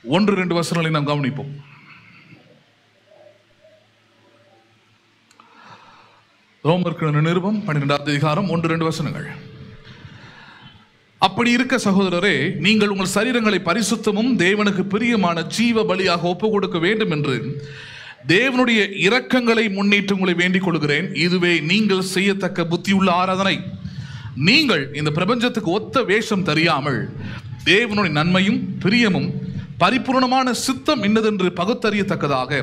1-2 வசனங்களை நாம் கவனிப்போம். ரோமர்கள் நிருபம் 12ஆம் அதிகாரம் 1-2 வசனங்கள். அப்படி இருக்க சகோதரரே, நீங்கள் உங்கள் சரீரங்களை பரிசுத்தமும் தேவனுக்கு பிரியமான ஜீவ பலியாக ஒப்புக் கொடுக்க வேண்டும் என்று தேவனுடைய இரக்கங்களை முன்னிட்டு உங்களை வேண்டிக் கொள்கிறேன். இதுவே நீங்கள் செய்யத்தக்க புத்தியுள்ள ஆராதனை. நீங்கள் இந்த பிரபஞ்சத்துக்கு ஒத்த வேஷம் தெரியாமல் தேவனுடைய நன்மையும் பிரியமும் பரிபூர்ணமான சித்தம் என்னதென்று பகுத்தறியத்தக்கதாக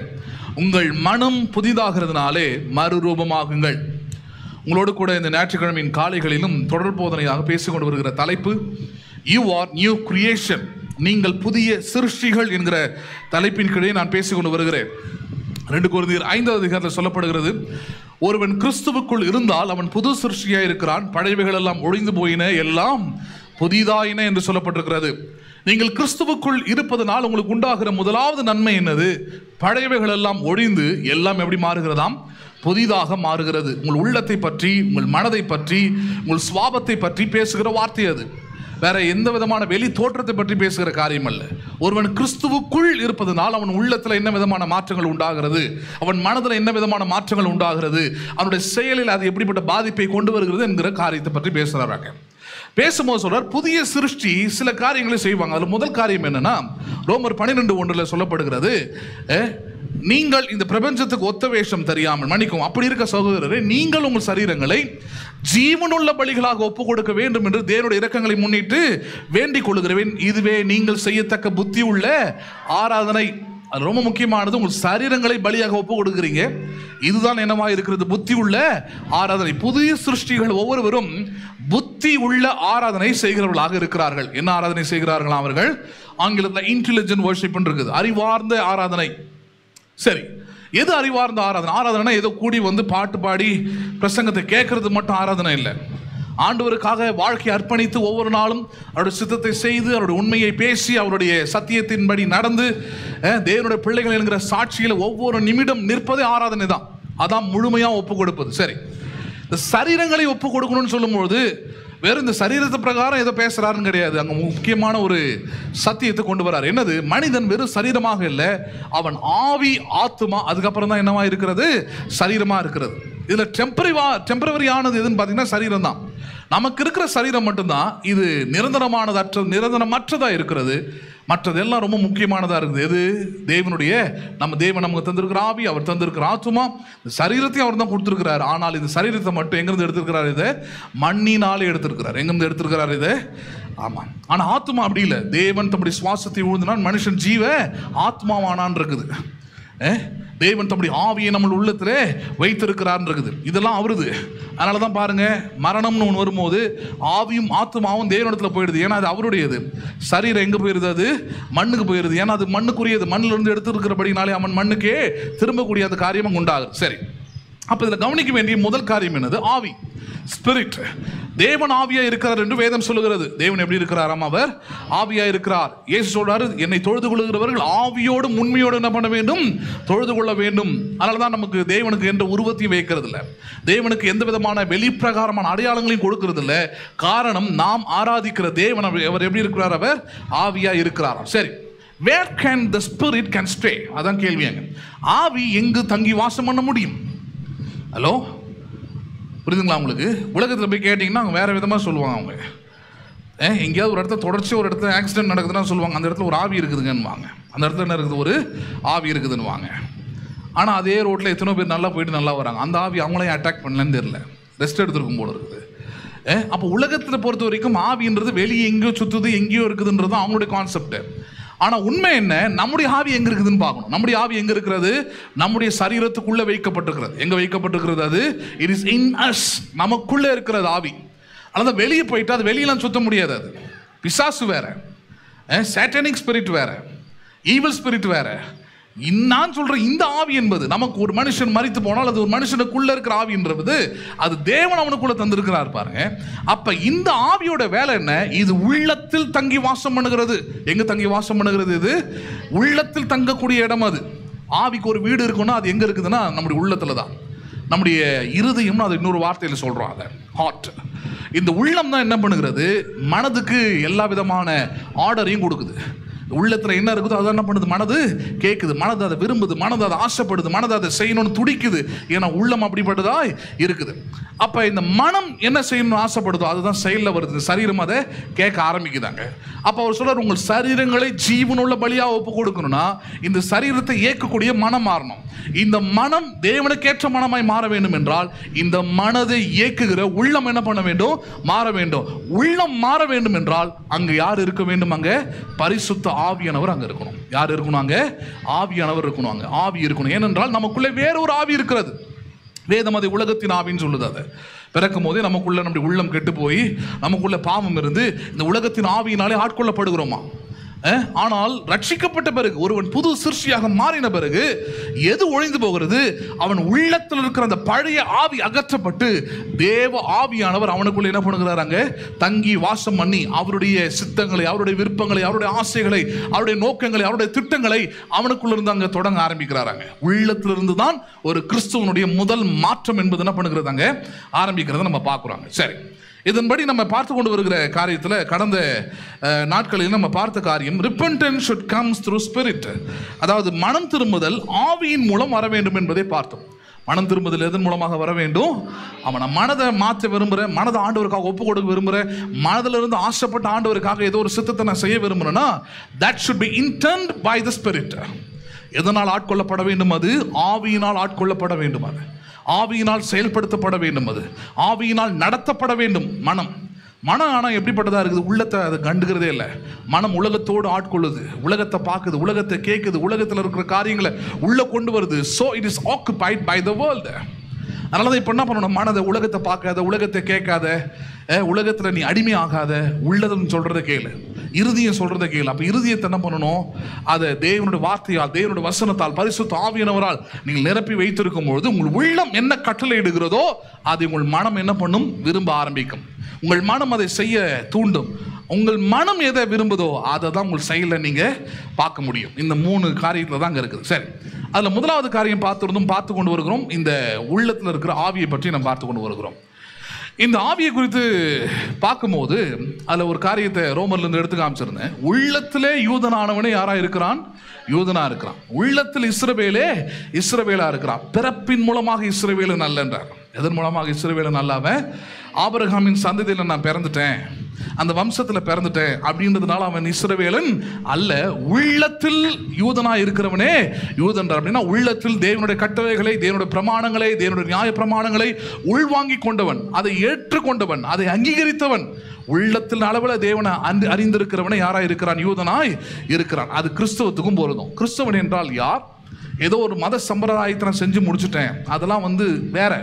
உங்கள் மனம் புதிதாகிறதுனாலே மறுரூபமாகுங்கள். உங்களோடு கூட இந்த ஞாயிற்றுக்கிழமையின் காலைகளிலும் தொடர் போதனையாக பேசிக்கொண்டு வருகிற தலைப்பு யூ ஆர் நியூ கிரியேஷன், நீங்கள் புதிய சிருஷ்டிகள் என்கிற தலைப்பின் கீழே நான் பேசிக்கொண்டு வருகிறேன். 2 கொரிந்தியர் 5ஆம் அதிகாரத்தில் சொல்லப்படுகிறது, ஒருவன் கிறிஸ்துவுக்குள் இருந்தால் அவன் புது சிருஷ்டியாய் இருக்கிறான், பழையவைகள் எல்லாம் ஒழிந்து போயின, எல்லாம் புதிதாயின என்று சொல்லப்பட்டிருக்கிறது. நீங்கள் கிறிஸ்துவுக்குள் இருப்பதனால் உங்களுக்கு உண்டாகிற முதலாவது நன்மை என்னது? பழையவைகள் எல்லாம் ஒழிந்து எல்லாம் எப்படி மாறுகிறதாம்? புதிதாக மாறுகிறது. உங்கள் உள்ளத்தை பற்றி, உங்கள் மனதை பற்றி, உங்கள் சுவாபத்தை பற்றி பேசுகிற வார்த்தை அது. வேற எந்த விதமான வெளி தோற்றத்தை பற்றி பேசுகிற காரியம் அல்ல. ஒருவன் கிறிஸ்துவுக்குள் இருப்பதனால் அவன் உள்ளத்தில் என்ன விதமான மாற்றங்கள் உண்டாகிறது, அவன் மனதில் என்ன விதமான மாற்றங்கள் உண்டாகிறது, அவனுடைய செயலில் அது எப்படிப்பட்ட பாதிப்பை கொண்டு வருகிறது என்கிற காரியத்தை பற்றி பேசுகிறாங்க. பேசும்போது சொல்றார், புதிய சிருஷ்டி சில காரியங்களை செய்வாங்க. அதில் முதல் காரியம் என்னன்னா, ரோமர் 12:1 சொல்லப்படுகிறது, நீங்கள் இந்த பிரபஞ்சத்துக்கு ஒத்த வேஷம் தெரியாமல், மன்னிக்கும், அப்படி இருக்க சகோதரரே, நீங்கள் உங்கள் சரீரங்களை ஜீவனுள்ள பலிகளாக ஒப்புக் கொடுக்க வேண்டும் என்று தேவனுடைய இரக்கங்களை முன்னிட்டு வேண்டிக் கொள்கிறேன். இதுவே நீங்கள் செய்யத்தக்க புத்தி உள்ள ஆராதனை. அது ரொம்ப முக்கியமானது. உங்கள் சரீரங்களை பலியாக ஒப்புக் கொடுக்கிறீங்க, இதுதான் என்னவா இருக்கிறது? புத்தி உள்ள ஆராதனை. புதிய சிருஷ்டிகள் ஒவ்வொருவரும் புத்தி உள்ள ஆராதனை செய்கிறவர்களாக இருக்கிறார்கள். என்ன ஆராதனை செய்கிறார்கள் அவர்கள்? ஆங்கிலத்தில் இன்டெலிஜென்ட் வர்ஷிப் இருக்குது, அறிவார்ந்த ஆராதனை. சரி, எது அறிவார்ந்த ஆராதனை? ஆராதனை ஏதோ கூடி வந்து பாட்டு பாடி பிரசங்கத்தை கேட்கறது மட்டும் ஆராதனை இல்லை. ஆண்டவருக்காக வாழ்க்கை அர்ப்பணித்து ஒவ்வொரு நாளும் அவருடைய சித்தத்தை செய்து, அவருடைய உண்மையை பேசி, அவருடைய சத்தியத்தின்படி நடந்து, தேவனுடைய பிள்ளைகள் என்கிற சாட்சியில் ஒவ்வொரு நிமிடம் நிற்பதே ஆராதனை தான். அதான் முழுமையாக ஒப்பு கொடுப்பது. சரி, இந்த சரீரங்களை ஒப்பு கொடுக்கணும்னு சொல்லும்போது வெறும் இந்த சரீரத்தை பிரகாரம் ஏதோ பேசுறாருன்னு கிடையாது. அங்கே முக்கியமான ஒரு சத்தியத்தை கொண்டு வர்றாரு. என்னது? மனிதன் வெறும் சரீரமாக இல்லை, அவன் ஆவி, ஆத்துமா, அதுக்கப்புறம் தான் என்னவா இருக்கிறது? சரீரமா இருக்கிறது. இதுல டெம்பரவரியானது எதுன்னு பார்த்தீங்கன்னா சரீரம் தான். நமக்கு இருக்கிற சரீரம் மட்டும்தான் இது நிரந்தரமற்றதா இருக்கிறது. மற்றதெல்லாம் ரொம்ப முக்கியமானதாக இருக்குது. எது? தேவனுடைய, தேவன் நமக்கு தந்திருக்கிற ஆவி, அவர் தந்திருக்கிற ஆத்துமா, இந்த சரீரத்தையும் அவர் தான் கொடுத்துருக்கிறார். ஆனால் இந்த சரீரத்தை மட்டும் எங்கிருந்து எடுத்திருக்கிறார்? இதை மண்ணினாலே எடுத்திருக்கிறார். எங்கிருந்து எடுத்திருக்கிறார் இதை? ஆமாம். ஆனால் ஆத்மா அப்படி இல்லை. தேவன் தம்முடைய சுவாசத்தை ஊழ்ந்தினான், மனுஷன் ஜீவ ஆத்மாவானான் இருக்குது. தேவன் தம்முடைய ஆவியை நம்ம உள்ளத்திலே வைத்திருக்கிறார் இருக்குது. இதெல்லாம் அவருது. அதனால தான் பாருங்க, மரணம்னு ஒன்று வரும்போது ஆவியும் ஆத்மாவும் தேவனிடத்தில் போயிடுது. ஏன்னா அது அவருடையது. சரீரம் எங்கே போயிடுது? அது மண்ணுக்கு போயிடுது. ஏன்னா அது மண்ணுக்குரியது. மண்ணிலிருந்து எடுத்துருக்கிறபடினாலே அவன் மண்ணுக்கே திரும்பக்கூடிய அந்த காரியமும் உண்டாகுது. சரி, அப்போ இதில் கவனிக்க வேண்டிய முதல் காரியம் என்னது? ஆவி, ஸ்பிரிட். தேவன் ஆவியா இருக்கிறார் என்று வேதம் சொல்லுகிறது. தேவன் எப்படி இருக்கிறாராம்? அவர் ஆவியா இருக்கிறார். இயேசு சொல்றாரு, என்னை தொழுது கொள்கிறவர்கள் ஆவியோடும் உண்மையோடு என்ன பண்ண வேண்டும்? தொழுது கொள்ள வேண்டும். அதனாலதான் நமக்கு தேவனுக்கு என்ற உருவத்தையும் வைக்கிறது இல்லை, தேவனுக்கு எந்த விதமான வெளிப்பிரகாரமான அடையாளங்களையும் கொடுக்கிறது இல்லை. காரணம், நாம் ஆராதிக்கிற தேவன் அவர் எப்படி இருக்கிறார்? அவர் ஆவியா இருக்கிறார். சரி, where can the spirit can stay? அதான் கேள்வியாங்க. ஆவி எங்கு தங்கி வாசம் பண்ண முடியும்? ஹலோ, புரியுதுங்களா உங்களுக்கு? உலகத்தில் போய் கேட்டிங்கன்னா அவங்க வேறு விதமாக சொல்லுவாங்க. அவங்க எங்கேயாவது ஒரு இடத்துல தொடர்ச்சியாக ஒரு இடத்துல ஆக்சிடென்ட் நடக்குதுன்னா சொல்லுவாங்க, அந்த இடத்துல ஒரு ஆவி இருக்குதுங்கன்னுவாங்க. அந்த இடத்துல என்ன இருக்குது? ஒரு ஆவி இருக்குதுன்னுவாங்க. ஆனால் அதே ரோட்டில் எத்தனை பேர் நல்லா போயிட்டு நல்லா வராங்க. அந்த ஆவி அவங்களையும் அட்டாக் பண்ணலன்னு தெரியல, ரெஸ்ட் எடுத்துருக்கும் போல இருக்குது. அப்போ உலகத்தில் பொறுத்த வரைக்கும் ஆவின்றது வெளியே எங்கேயோ சுற்றுது, எங்கேயோ இருக்குதுன்றது அவங்களுடைய கான்செப்ட். ஆனால் உண்மை என்ன? நம்முடைய ஆவி எங்கே இருக்குதுன்னு பார்க்கணும். நம்முடைய ஆவி எங்கே இருக்கிறது? நம்முடைய சரீரத்துக்குள்ளே வைக்கப்பட்டிருக்கிறது. எங்கே வைக்கப்பட்டிருக்கிறது? அது இட் இஸ் இன் அஸ், நமக்குள்ளே இருக்கிறது ஆவி. அதனால் வெளியே போயிட்டு அது வெளியெல்லாம் சுத்த முடியாது. அது பிசாசு வேற, சாட்டனிக் ஸ்பிரிட் வேற, ஈவில் ஸ்பிரிட் வேற. நான் சொல்றேன், இந்த ஆவி என்பது நமக்கு ஒரு மனுஷன் மரித்து போனால் அது ஒரு மனுஷனுக்குள்ள இருக்கிற ஆவின்றது அது தேவன் அவனுக்குள்ள தந்திருக்கிறார் பாருங்க. அப்ப இந்த ஆவியோட வேலை என்ன? இது உள்ளத்தில் தங்கி வாசம் பண்ணுகிறது. எங்க தங்கி வாசம் பண்ணுகிறது? இது உள்ளத்தில் தங்கக்கூடிய இடம். அது ஆவிக்கு ஒரு வீடு இருக்குன்னா அது எங்க இருக்குதுன்னா நம்முடைய உள்ளத்துல தான். நம்முடைய இருதயம், அது இன்னொரு வார்த்தையில் சொல்றோம், அதை ஹார்ட். இந்த உள்ளம் தான் என்ன பண்ணுகிறது? மனதுக்கு எல்லா விதமான ஆர்டரையும் கொடுக்குது. உள்ளத்துல என்ன இருக்குதோ அதான் என்ன பண்ணுது, மனது கேட்குது, மனது அதை விரும்புது, மனது அதை ஆசைப்படுது, மனது அதை செய்யணும்னு துடிக்குது. ஏன்னா உள்ளம் அப்படிப்பட்டதா இருக்குது. அப்ப இந்த மனம் என்ன செய்யணும்னு ஆசைப்படுதோ அதுதான் செயல்ல வருது. சரீரம் அதை கேட்க ஆரம்பிக்குதாங்க. அப்ப அவர் சொல்றார், உங்கள் சரீரங்களை ஜீவனுள்ள பலியா ஒப்பு கொடுக்கணும்னா இந்த சரீரத்தை இயக்கக்கூடிய மனம் மாறணும். இந்த மனம் தேவனுக்கேற்ற மனமாய் மாற வேண்டும் என்றால் இந்த மனதை இயக்குகிற உள்ளம் என்ன பண்ண வேண்டும், மாற வேண்டும். உள்ளம் மாற வேண்டும் என்றால் அங்க யார் இருக்க வேண்டும், அங்க பரிசுத்த ஆவியானவர் அங்க இருக்கணும். யார் இருக்கணும், அங்க ஆவியானவர் இருக்கணும், அங்க ஆவி இருக்கணும். ஏனென்றால் நமக்குள்ளே வேற ஒரு ஆவி இருக்கிறது. வேதம் அதை உலகத்தின் ஆவின்னு சொல்லுது. அதை பிறக்கும் போதே நமக்குள்ள நம்முடைய உள்ளம் கெட்டு போய் நமக்குள்ள பாவம் இருந்து இந்த உலகத்தின் ஆவியினாலே ஆட்கொள்ளப்படுகிறோமா. ஆனால் ரட்சிக்கப்பட்ட பிறகு ஒருவன் புது சிருஷ்டியாக மாறின பிறகு எது ஒழிந்து போகிறது, அவன் உள்ளத்தில் இருக்கிற அந்த பழைய ஆவி அகற்றப்பட்டு தேவ ஆவியானவர் அவனுக்குள்ள என்ன பண்ணுகிறார், அங்கே தங்கி வாசம் பண்ணி அவருடைய சித்தங்களை, அவருடைய விருப்பங்களை, அவருடைய ஆசைகளை, அவருடைய நோக்கங்களை, அவருடைய திட்டங்களை அவனுக்குள்ள இருந்து அங்கே தொடங்க ஆரம்பிக்கிறாங்க. உள்ளத்திலிருந்து தான் ஒரு கிறிஸ்துவனுடைய முதல் மாற்றம் என்பது என்ன பண்ணுகிறது, அங்கே ஆரம்பிக்கிறத நம்ம பார்க்குறாங்க. சரி, இதன்படி நம்ம பார்த்து கொண்டு வருகிற காரியத்தில் கடந்த நாட்களில் நம்ம பார்த்த காரியம் repentance should comes through spirit. அதாவது மனம் திரும்புதல் ஆவியின் மூலம் வர வேண்டும் என்பதை பார்த்தோம். மனம் திரும்புதல் எதன் மூலமாக வர வேண்டும், அவனை மனதை மாற்ற விரும்புகிற, மனதை ஆண்டவருக்காக ஒப்பு கொடுக்க விரும்புகிற, மனதிலிருந்து ஆசைப்பட்ட ஆண்டவருக்காக ஏதோ ஒரு சித்தத்தை நான் செய்ய விரும்புகிறேன்னா that should be intended by the spirit. எதனால் ஆட்கொள்ளப்பட வேண்டும், அது ஆவியினால் ஆட்கொள்ளப்பட வேண்டும், அது ஆவியினால் செயல்படுத்தப்பட வேண்டும், அது ஆவியினால் நடத்தப்பட வேண்டும். மனம் ஆனால் எப்படிப்பட்டதா இருக்குது, உள்ளத்தை அதை கண்டுக்கிறதே இல்லை. மனம் உலகத்தோடு ஆட்கொள்ளுது, உலகத்தை பார்க்குது, உலகத்தை கேட்குது, உலகத்தில் இருக்கிற காரியங்களை உள்ள கொண்டு வருது. So it is occupied by the world. அதனால தான் இப்போ என்ன பண்ணணும், மனதை உலகத்தை பார்க்காத, உலகத்தை கேட்காத, உலகத்தில் நீ அடிமை ஆகாத, உள்ளதுன்னு சொல்கிறத கேளு, இருதயம் சொல்கிறத கேளு. அப்போ இருதயத்தை என்ன பண்ணணும், அதை தேவனுடைய வார்த்தையால், தேவனுடைய வசனத்தால், பரிசுத்த ஆவியானவரால் நீங்கள் நிரப்பி வைத்திருக்கும் பொழுது உங்கள் உள்ளம் என்ன கட்டளை இடுகிறதோ அதை உங்கள் மனம் என்ன பண்ணும், விரும்ப ஆரம்பிக்கும். உங்கள் மனம் அதை செய்ய தூண்டும். உங்கள் மனம் எதை விரும்புதோ அதை தான் உங்கள் செயலில் நீங்கள் பார்க்க முடியும். இந்த 3 காரியத்தில் தான் அங்கே இருக்குது. சரி, அதில் முதலாவது காரியம் பார்த்து கொண்டு வருகிறோம். இந்த உள்ளத்தில் இருக்கிற ஆவியை பற்றி நம்ம பார்த்து கொண்டு வருகிறோம். இந்த ஆவியை குறித்து பார்க்கும்போது அதில் ஒரு காரியத்தை ரோமர்லேருந்து எடுத்து காமிச்சிருந்தேன். உள்ளத்திலே யூதனானவனே யாராக இருக்கிறான், யூதனா இருக்கிறான். உள்ளத்தில் இஸ்ரவேலா இருக்கிறான். பிறப்பின் மூலமாக இஸ்ரவேலன் அல்ல என்றார். எதன் மூலமாக இஸ்ரவேலன் அல்லாமல், ஆபிரகாமின் சந்ததியில் நான் பிறந்துட்டேன், அந்த வம்சத்தில் பிறந்துட்டேன் அப்படின்றதுனால அவன் இஸ்ரவேலன் அல்ல. உள்ளத்தில் யூதனா இருக்கிறவனே யூதன். அப்படின்னா உள்ளத்தில் தேவனுடைய கட்டளைகளை, தேவனுடைய பிரமாணங்களை, தேவனுடைய நியாய பிரமாணங்களை உள்வாங்கி கொண்டவன், அதை ஏற்றுக்கொண்டவன், அதை அங்கீகரித்தவன், உள்ளத்தில் அளவில் தேவனை அறிந்திருக்கிறவனை யாராக இருக்கிறான், யூதனாய் இருக்கிறான். அது கிறிஸ்தவத்துக்கும் பொருந்தும். கிறிஸ்தவன் என்றால் யார், ஏதோ ஒரு மத சம்பிரதாயத்தை நான் செஞ்சு முடிச்சுட்டேன், அதெல்லாம் வேற.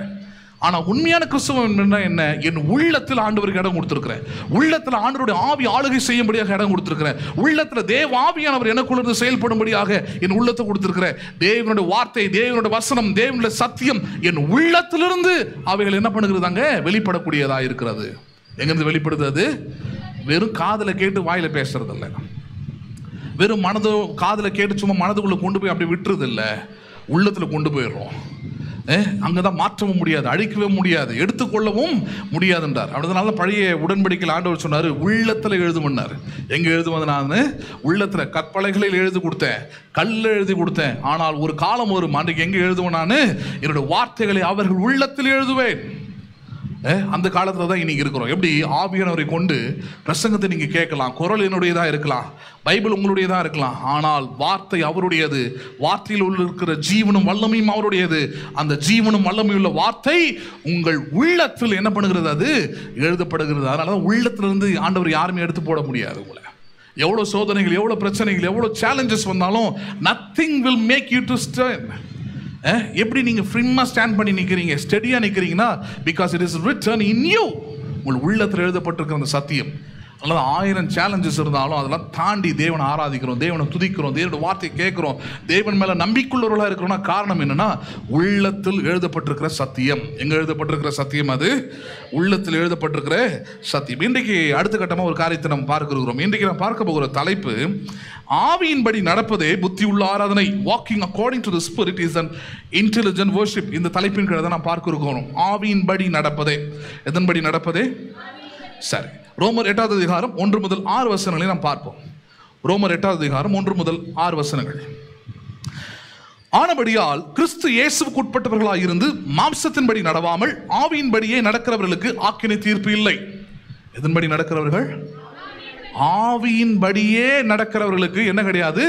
ஆனால் உண்மையான கிறிஸ்தவம் என்ன, என் உள்ளத்தில் ஆண்டவருக்கு இடம் கொடுத்துருக்கிறேன், உள்ளத்தில் ஆண்டவருடைய ஆவி ஆளுகை செய்யும்படியாக இடம் கொடுத்துருக்கிறேன், உள்ளத்தில் தேவ ஆவியானவர் எனக்குள்ள செயல்படும்படியாக என் உள்ளத்தை கொடுத்துருக்கிறேன். தேவனுடைய வார்த்தை, தேவனுடைய வசனம், தேவனுடைய சத்தியம் என் உள்ளத்திலிருந்து அவைகள் என்ன பண்ணுகிறதாங்க, வெளிப்படக்கூடியதா இருக்கிறது. எங்கிருந்து வெளிப்படுது, அது வெறும் காதில் கேட்டு வாயில பேசுறது இல்லை, வெறும் மனதோ காதில் கேட்டு சும்மா மனதுக்குள்ள கொண்டு போய் அப்படி விட்டுறது இல்லை, உள்ளத்தில் கொண்டு போயிடுறோம். அங்கதான் மாற்றவும் முடியாது, அழிக்கவே முடியாது, எடுத்துக்கொள்ளவும் முடியாது என்றார். அதனால பழைய உடன்படிக்கையில் ஆண்டவர் சொன்னார், உள்ளத்தில் எழுதுமன்னார். எங்க எழுதுவது, நான் உள்ளத்தில் கற்பலைகளில் எழுதி கொடுத்தேன், கல்ல எழுதி கொடுத்தேன், ஆனால் ஒரு காலம் வரும் அன்றைக்கு எங்க எழுதுவேன், நான் என்னுடைய வார்த்தைகளை அவர்கள் உள்ளத்தில் எழுதுவேன். அந்த காலத்தில் தான் இன்னைக்கு இருக்கிறோம். எப்படி ஆவியானவரை கொண்டு பிரசங்கத்தை நீங்கள் கேட்கலாம், குரல் என்னுடையதாக இருக்கலாம், பைபிள் உங்களுடையதாக இருக்கலாம், ஆனால் வார்த்தை அவருடையது. வார்த்தையில் உள்ள இருக்கிற ஜீவனும் வல்லமையும் அவருடையது. அந்த ஜீவனும் வல்லமையும் உள்ள வார்த்தை உங்கள் உள்ளத்தில் என்ன பண்ணுகிறது, அது எழுதப்படுகிறது. அதனால தான் உள்ளத்திலிருந்து ஆண்டவர் யாருமே எடுத்து போட முடியாது. உங்களை எவ்வளோ சோதனைகள், எவ்வளோ பிரச்சனைகள், எவ்வளோ சேலஞ்சஸ் வந்தாலும் nothing will make you to stand. எப்படி நீங்க ஃப்ரீமா ஸ்டாண்ட் பண்ணி நிற்கிறீங்க, ஸ்டெடியா நிற்கிறீங்கன்னா, because it is written in you. உங்கள் உள்ளத்தில் எழுதப்பட்டிருக்கிற அந்த சத்தியம். அதனால 1000 சேலஞ்சஸ் இருந்தாலும் அதெல்லாம் தாண்டி தேவனை ஆராதிக்கிறோம், தேவனை துதிக்கிறோம், தேவனுடைய வார்த்தையை கேட்கிறோம், தேவன் மேல நம்பிக்கையுள்ளவர்களாக இருக்கிறோம்னா காரணம் என்னன்னா, உள்ளத்தில் எழுதப்பட்டிருக்கிற சத்தியம். எங்க எழுதப்பட்டிருக்கிற சத்தியம், அது உள்ளத்தில் எழுதப்பட்டிருக்கிற சத்தியம். இன்றைக்கு அடுத்த கட்டமாக ஒரு காரியத்தை நம்ம பார்க்கிறோம். இன்றைக்கு நம்ம பார்க்க போகிற தலைப்பு, ஆவியின்படி நடப்பதே புத்தி உள்ள ஆராதனை. Walking according to the spirit is an intelligent worship. இந்த தலைப்பின் கீழே தான் நாம் பார்க்க இருக்கிறோம். ஆவியின்படி நடப்பதே. எதன்படி நடப்பதே? சரி, ரோமர் 8வது அதிகாரம் 1 முதல் 6 வசனங்களை நாம் பார்ப்போம். ரோமர் 8வது அதிகாரம் 1 முதல் 6 வசனங்கள். ஆனபடியால் கிறிஸ்து இயேசுவுக்கு உட்பட்டவர்களாய் இருந்து மாம்சத்தின்படி நடவாமல் ஆவியின்படியே நடக்கிறவர்களுக்கு ஆக்கினை தீர்ப்பு இல்லை. எதன்படி நடக்கிறவர்கள்? ஆவியின்படியே நடக்கிறவர்களுக்கு என்ன கிடையாது?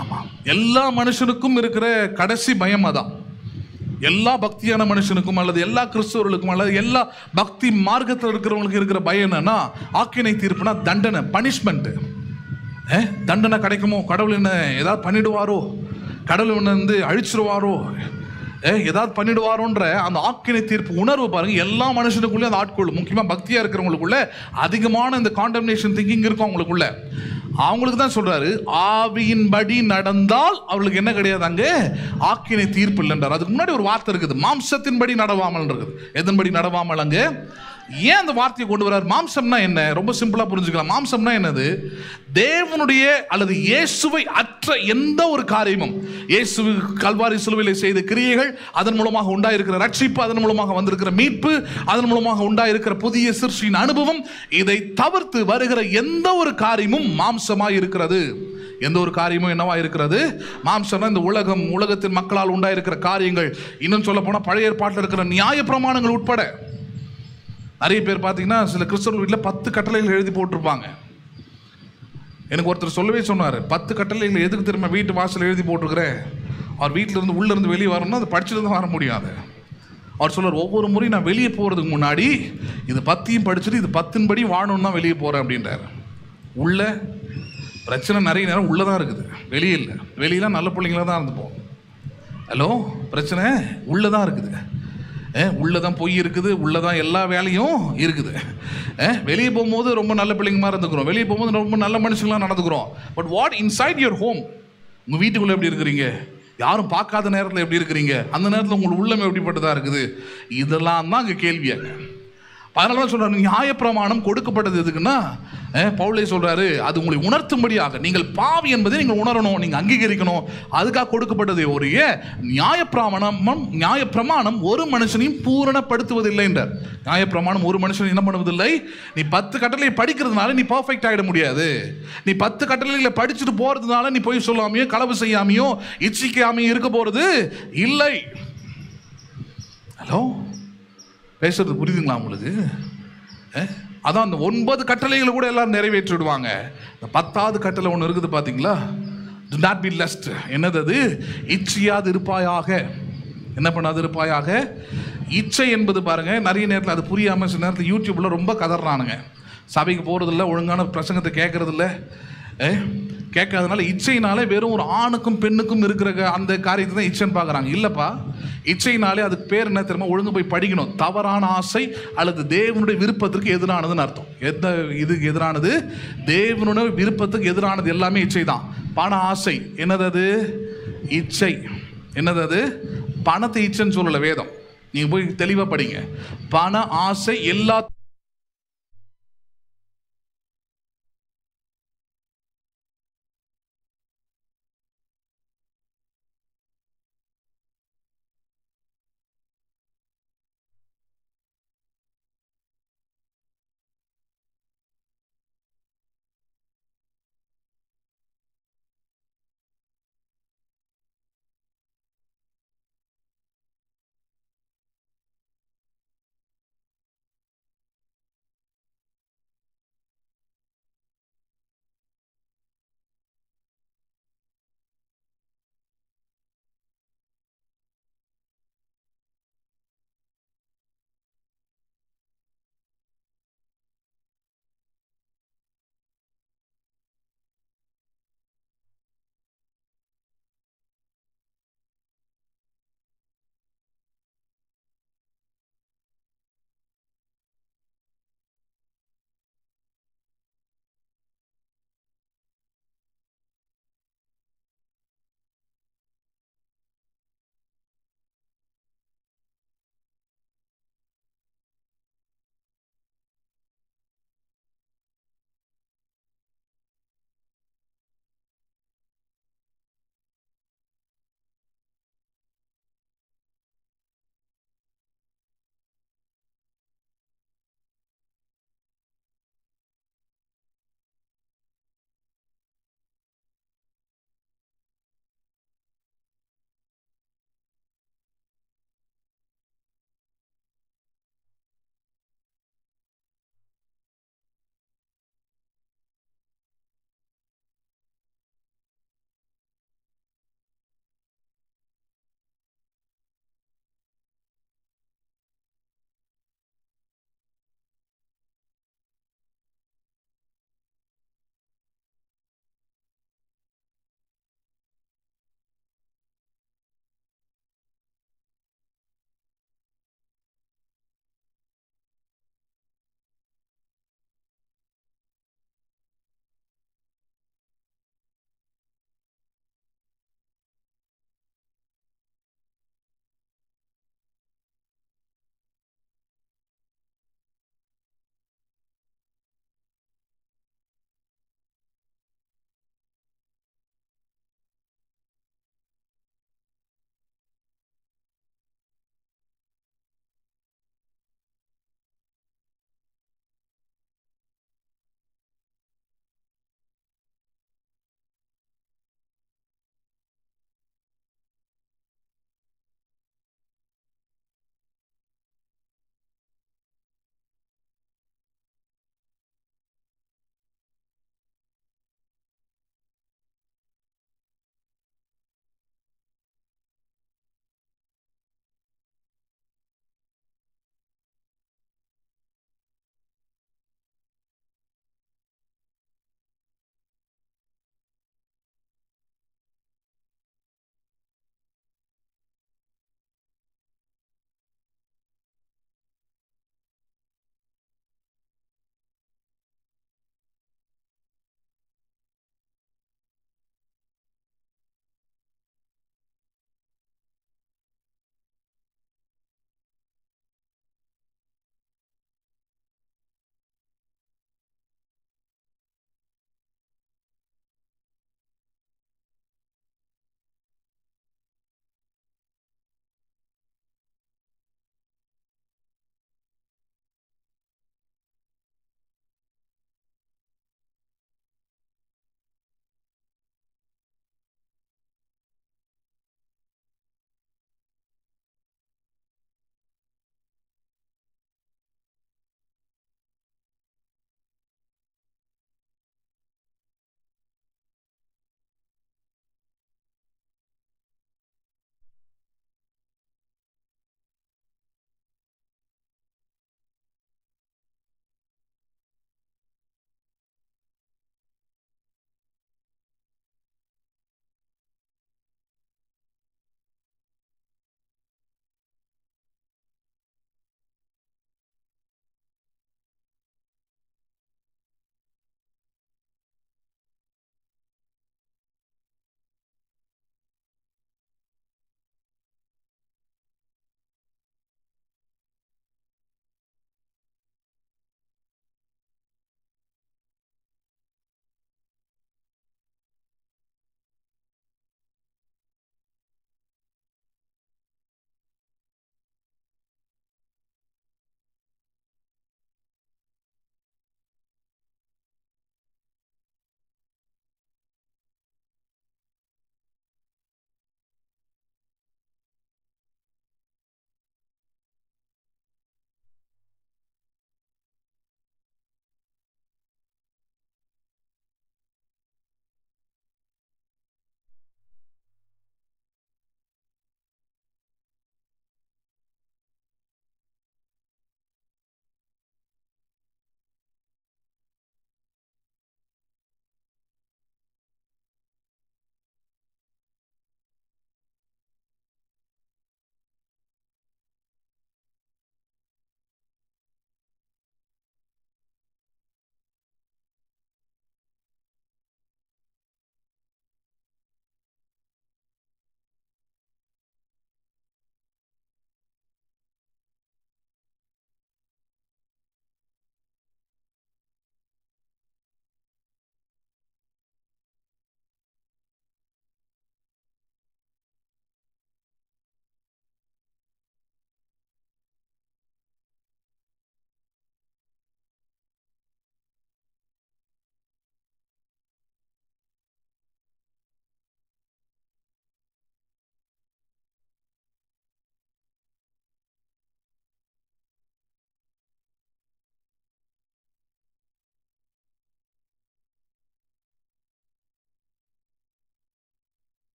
ஆமா, எல்லா மனுஷனுக்கும் இருக்கிற கடைசி பயம் அதான். எல்லா பக்தியான மனுஷனுக்கும் அல்லது எல்லா கிறிஸ்தவர்களுக்கும் அல்லது எல்லா பக்தி மார்க்கத்தில் இருக்கிறவங்களுக்கு இருக்கிற பயம் என்னன்னா, ஆக்கினை தீர்ப்புனா தண்டனை, பனிஷ்மெண்ட். தண்டனை கிடைக்குமோ, கடவுள் என்ன ஏதாவது பண்ணிடுவாரோ, கடவுள் என்ன வந்து அழிச்சிருவாரோ, ஏதாவது பண்ணிடுவாரோன்ற அந்த ஆக்கினை தீர்ப்பு உணர்வு பாருங்க எல்லா மனுஷனுக்குள்ளே அந்த ஆட்கொள்ளும். முக்கியமாக பக்தியாக இருக்கிறவங்களுக்குள்ள அதிகமான இந்த காண்டம்னேஷன் திங்கிங் இருக்கும் அவங்களுக்குள்ள. அவங்களுக்கு தான் சொல்றாரு, ஆவியின்படி நடந்தால் அவர்களுக்கு என்ன கிடையாது, அங்கே ஆக்கினை தீர்ப்பு இல்லைன்றார். அதுக்கு முன்னாடி ஒரு வார்த்தை இருக்குது, மாம்சத்தின்படி நடவாமல் இருக்குது. எதன்படி நடவாமல்? அங்கே ஏன் அந்த வார்த்தையை கொண்டு வர்றார்? மாம்சம்னா என்ன? ரொம்ப சிம்பிளா புரிஞ்சுக்கலாம். மாம்சம்னா என்னது? தேவனுடைய அல்லது இயேசுவை அற்ற எந்த ஒரு காரியமும், இயேசு கல்வாரி சிலுவையிலே செய்த கிரியைகள், அதன் மூலமாக உண்டாயிருக்கிற ரட்சிப்பு, அதன் மூலமாக வந்திருக்கிற மீட்பு, அதன் மூலமாக உண்டாயிருக்கிற புதிய சிருஷ்டியின் அனுபவம், இதை தவிர்த்து வருகிற எந்த ஒரு காரியமும் மாம்சமாய் இருக்கிறது. எந்த ஒரு காரியமும் என்னவா இருக்கிறது? மாம்சம்னா இந்த உலகத்தின் மக்களால் உண்டாயிருக்கிற காரியங்கள். இன்னும் சொல்ல போனா பழைய ஏற்பாட்டில் இருக்கிற நியாய பிரமாணங்கள் உட்பட. நிறைய பேர் பார்த்தீங்கன்னா சில கிறிஸ்தவர்கள் வீட்டில் 10 கட்டளைகள் எழுதி போட்டிருப்பாங்க. எனக்கு ஒருத்தர் சொல்லவே சொன்னார், 10 கட்டளைகள் எதுக்கு திரும்ப வீட்டு வாசல் எழுதி போட்டிருக்கிறேன்? அவர் வீட்டில் இருந்து உள்ளே இருந்து வெளியே வரணும்னா அது படிச்சுட்டு தான் வர முடியாது. அவர் சொல்றார், ஒவ்வொரு முறையும் நான் வெளியே போகிறதுக்கு முன்னாடி இது 10ஐயும் படிச்சுட்டு இது 10 படி வாழணும்னு தான் வெளியே போகிறேன் அப்படின்றார். உள்ள பிரச்சனை நிறைய நேரம் உள்ளே தான் இருக்குது, வெளியே இல்லை. வெளியெல்லாம் நல்ல பிள்ளைங்களாக தான் இருந்துப்போம். ஹலோ, பிரச்சனை உள்ளே தான் இருக்குது. உள்ளதான் பொய் இருக்குது, உள்ளதான் எல்லா வேலையும் இருக்குது. வெளியே போகும்போது ரொம்ப நல்ல பிள்ளைங்க மாதிரி இருந்துக்கிறோம், வெளியே போகும்போது ரொம்ப நல்ல மனுஷங்களாம் நடந்துக்கிறோம். But what inside your home? உங்கள் வீட்டுக்குள்ளே எப்படி இருக்கிறீங்க? யாரும் பார்க்காத நேரத்தில் எப்படி இருக்கிறீங்க? அந்த நேரத்தில் உங்களுக்கு உள்ளம் எப்படிப்பட்டதாக இருக்குது? இதெல்லாம் தான் அங்கே கேள்வியாங்க. அதனால தான் சொல்றாரு, நியாயப்பிரமாணம் கொடுக்கப்பட்டது எதுக்குன்னா, பவுலே சொல்றாரு, அது உங்களை உணர்த்தும்படியாக, நீங்கள் பாவி என்பதை நீங்கள் உணரணும், நீங்கள் அங்கீகரிக்கணும், அதுக்காக கொடுக்கப்பட்டதே ஒழிய நியாயப்பிரமாணம் ஒரு மனுஷனையும் பூரணப்படுத்துவதில்லை என்றார். நியாயப்பிரமாணம் ஒரு மனுஷனை என்ன பண்ணுவதில்லை. நீ 10 கட்டளையை படிக்கிறதுனால நீ பர்ஃபெக்ட் ஆகிட முடியாது. நீ 10 கட்டளைகளை படிச்சுட்டு போறதுனால நீ போய் சொல்லாமையோ களவு செய்யாமையோ இச்சிக்காமையோ இருக்க போறது இல்லை. ஹலோ, பேசுறது புரியுதுங்களா உங்களுக்கு? அதான் அந்த 9 கட்டளைகளை கூட எல்லாரும் நிறைவேற்றி விடுவாங்க. இந்த 10வது கட்டளை ஒன்று இருக்குது பார்த்தீங்களா? Do not be lust. என்னது அது? இச்சையாது இருப்பாயாக. என்ன பண்ணாது இருப்பாயாக? இச்சை என்பது பாருங்க, நிறைய நேரத்தில் அது புரியாமல் சில நேரத்தில் யூடியூப்ல ரொம்ப கதறானுங்க. சபைக்கு போகிறதில்ல, ஒழுங்கான பிரசங்கத்தை கேட்கறதில்ல, கேட்காதனால இச்சைனாலே வெறும் ஒரு ஆணுக்கும் பெண்ணுக்கும் இருக்கிற அந்த காரியத்தை தான் இச்சைன்னு பார்க்குறாங்க. இல்லைப்பா, இச்சைனாலே அதுக்கு பேர் என்ன தெரியுமா? ஒழுங்கு போய் படிக்கணும். தவறான ஆசை அல்லது தேவனுடைய விருப்பத்திற்கு எதிரானதுன்னு அர்த்தம். எந்த இதுக்கு எதிரானது? தேவனுடைய விருப்பத்துக்கு எதிரானது எல்லாமே இச்சை தான். பண ஆசை என்னது? அது இச்சை. என்னது அது? பணத்தை இச்சைன்னு சொல்லலை வேதம். நீங்கள் போய் தெளிவாக படிங்க. பண ஆசை எல்லா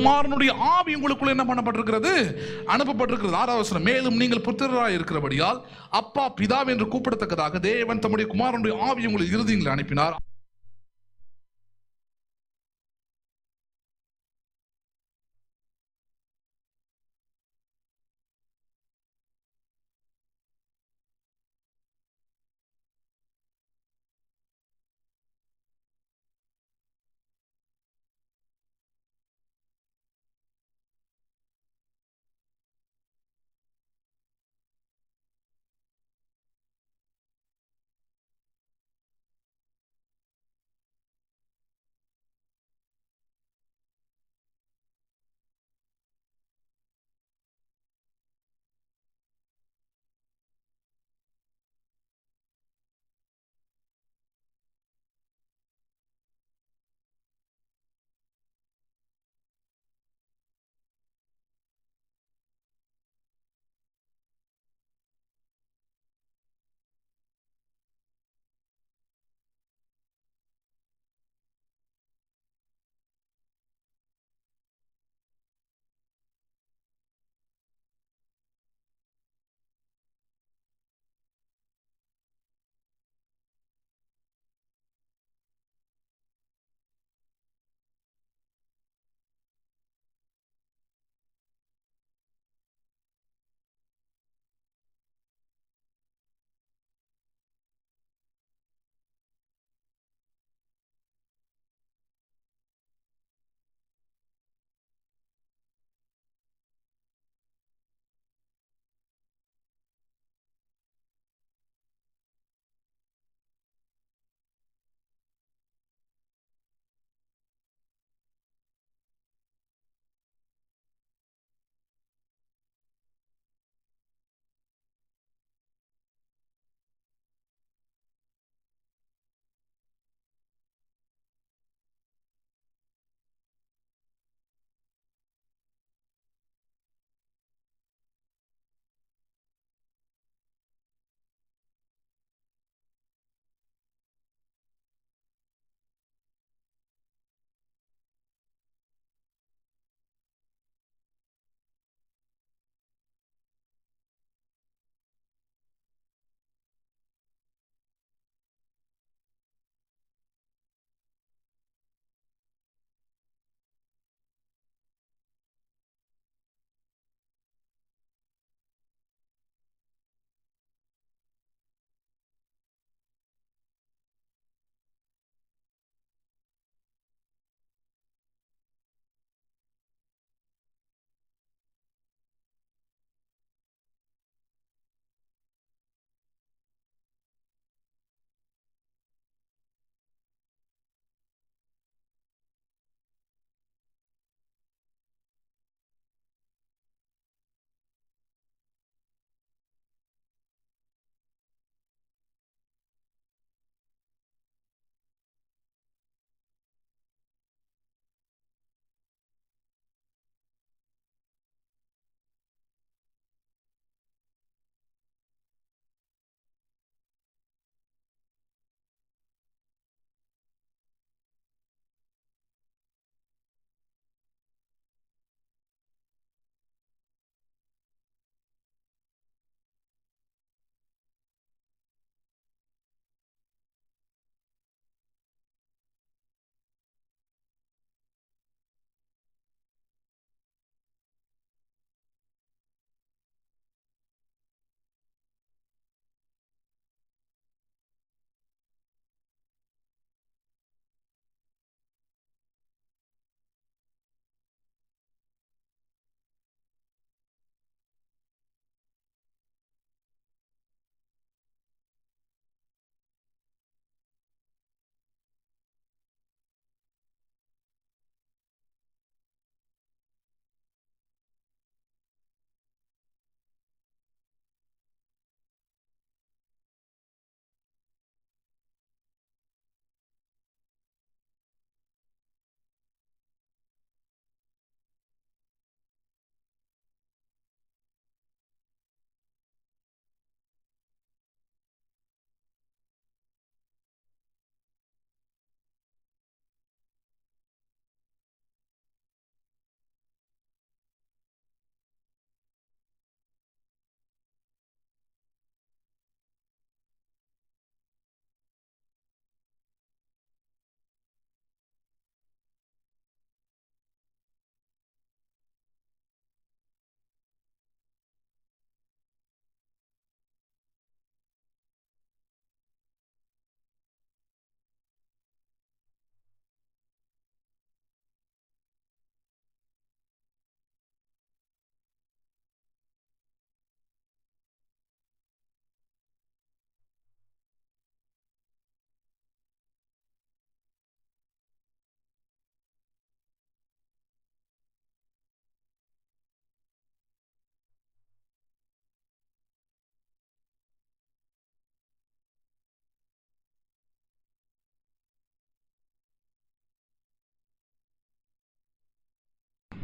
குமாரனுடைய ஆவி உங்களுக்குள்ள என்ன பண்ணப்பட்டிருக்கிறது? அனுப்பப்பட்டிருக்கிறது. 6வது வசனம், மேலும் நீங்கள் புத்திரராய் இருக்கிறபடியால் அப்பா பிதாவென்று என்று கூப்பிடத்தக்கதாக தேவன் தம்முடைய குமாரனுடைய ஆவி உங்களை இருதயங்களில் அனுப்பினார்.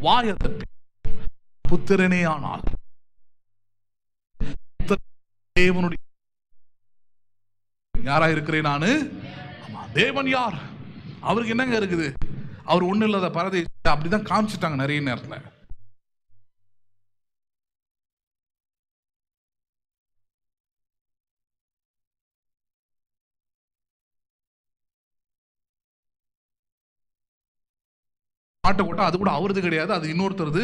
வாயதற்கு புத்திரனே ஆனால் தேவனுடைய யாரா இருக்கிறேன் நானு. தேவன் யார்? அவருக்கு என்னங்க இருக்குது? அவர் ஒண்ணு இல்லாத பரதேசி. அப்படிதான் காமிச்சிட்டாங்க நிறைய நேரத்துல. மாட்டை கொட்டா அது கூட அவரது கிடையாது, அது இன்னொருத்தருது.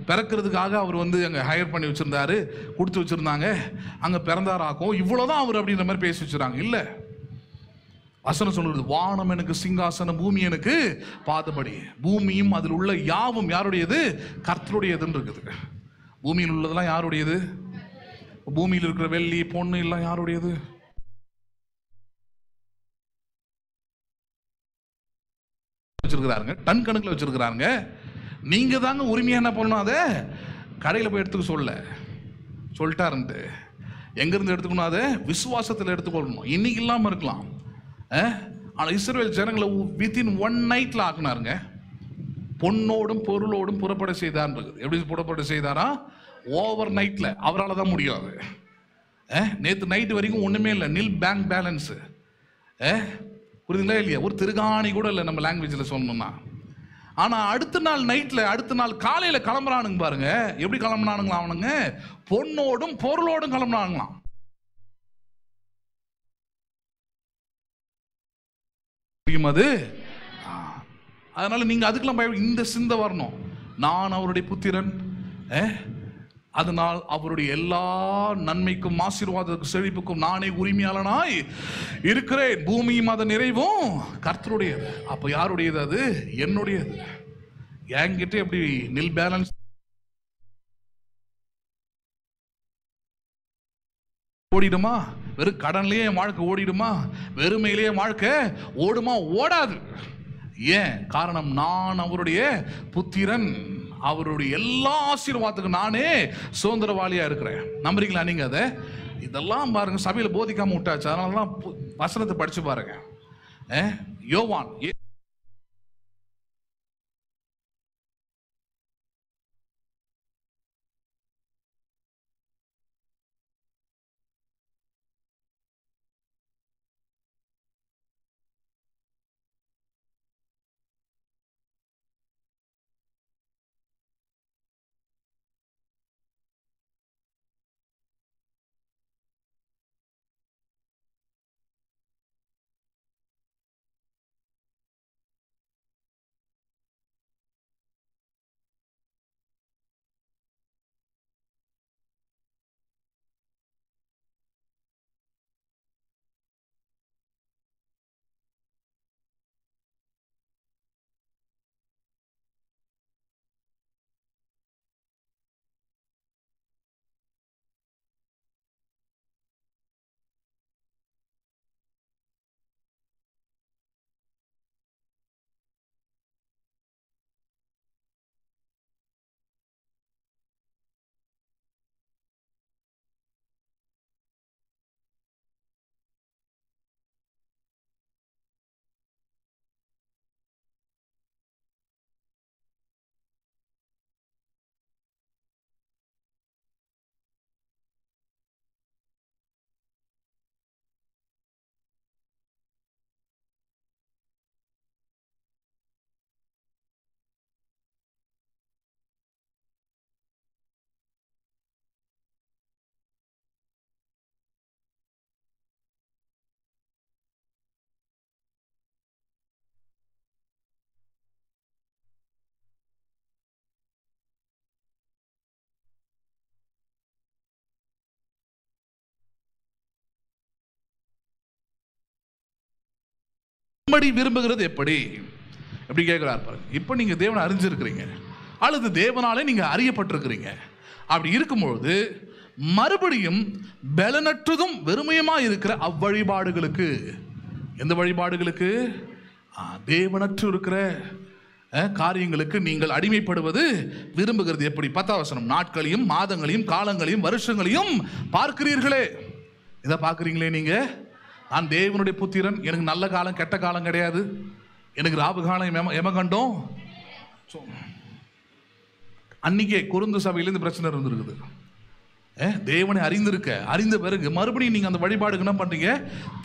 பிறக்கிறதுக்காக அவர் வந்து அங்கே ஹையர் பண்ணி வச்சிருந்தாரு, கொடுத்து வச்சிருந்தாங்க, அங்கே பிறந்தாராக்கும், இவ்வளோதான் அவர் அப்படின்ற மாதிரி பேசி வச்சுறாங்க. இல்லை, வசனம் சொல்றது, வானம் எனக்கு சிங்காசனம், பூமி எனக்கு பாதபடி. பூமியும் அதில் உள்ள யாவும் யாருடையது? கர்த்தருடையதுன்னு இருக்குது. பூமியில் உள்ளதெல்லாம் யாருடையது? பூமியில் இருக்கிற வெள்ளி பொண்ணு எல்லாம் யாருடையது? வச்சிருக்கிறாங்க, டன் கணக்கில் வச்சிருக்கிறாங்க. நீங்க தாங்க உரிமையா என்ன பண்ணணும்? அதை கடையில் போய் எடுத்துக்க சொல்லிட்டாருன்ட்டு எங்கிருந்து எடுத்துக்கணும்? அதை விசுவாசத்தில் எடுத்துக்கொள்ளணும். இன்னைக்கு இல்லாமல் இருக்கலாம், ஆனால் இஸ்ரவேல் ஜனங்களை வித்தின் 1 நைட்ல ஆக்குனாருங்க. பொன்னோடும் பொருளோடும் புறப்பட செய்தார். எப்படி புறப்பட செய்தாரா? ஓவர் நைட்ல. அவரால் தான் முடியாது. நேற்று நைட்டு வரைக்கும் ஒண்ணுமே இல்லை, நில் பேங்க் பேலன்ஸ். புரியுதுங்களா இல்லையா? ஒரு திருகாணி கூட இல்லை நம்ம லாங்குவேஜில் சொல்லணும்னா. ஆனால் அடுத்த நாள் நைட்டில், அடுத்த நாள் காலையில் கிளம்புறானுங்க பாருங்க. எப்படி கிளம்புனானுங்களா அவனுங்க? பொண்ணோடும் பொருளோடும் கிளம்புனாங்களாம். அது அதனால நீங்க அதுக்கெல்லாம் பயம். இந்த சிந்தை வரணும், நான் அவருடைய புத்திரன், அதனால் அவருடைய எல்லா நன்மைக்கும் ஆசீர்வாதத்துக்கும் செழிப்புக்கும் நானே உரிமையாளனாய் இருக்கிறேன். பூமியும் அதன் நிறைவும் கர்த்தருடையது. அப்ப யாருடையது? அது என்னுடையது. என்கிட்ட எப்படி நில் பேலன்ஸ் ஓடிடுமா? வெறும் கடன்லயே என் வாழ்க்கை ஓடிடுமா? வெறுமையிலேயே வாழ்க்கை ஓடுமா? ஓடாது. ஏன் காரணம்? நான் அவருடைய புத்திரன். அவருடைய எல்லா ஆசீர்வாதத்துக்கும் நானே சுதந்திரவாளியா இருக்கிறேன். நம்புறீங்களா நீங்க? அதை இதெல்லாம் பாருங்க, சபையில போதிக்காம விட்டாச்சு. அதனாலதான் வசனத்தை படிச்சு பாருங்க. யோவான் விரும்புகிறது எப்படி எப்படி கேட்கிறார் பாருங்க. இப்ப நீங்க தேவனை அறிஞ்சிருக்கிறீங்க, அல்லது தேவனாலே நீங்க அறியப்பட்டிருக்கிறீங்க. அப்படி இருக்கும்பொழுது மறுபடியும் பலனற்றதும் வெறுமையுமா இருக்கிற அவ்வழிபாடுகளுக்கு, எந்த வழிபாடுகளுக்கு? தேவனற்று இருக்கிற காரியங்களுக்கு நீங்கள் அடிமைப்படுவது விரும்புகிறது எப்படி? 10ஆம் வசனம், நாட்களையும் மாதங்களையும் காலங்களையும் வருஷங்களையும் பார்க்கிறீர்களே. இதை பார்க்கிறீங்களே நீங்க. நான் தேவனுடைய புத்திரன், எனக்கு நல்ல காலம் கெட்ட காலம் கிடையாது, எனக்கு ராவு காலம் எமகண்டம் அன்னைக்கே கொரிந்து சபையிலேருந்து பிரச்சனை இருந்திருக்குது. தேவனை அறிந்த பிறகு மறுபடியும் நீங்கள் அந்த வழிபாடுக்கு என்ன பண்ணுறீங்க?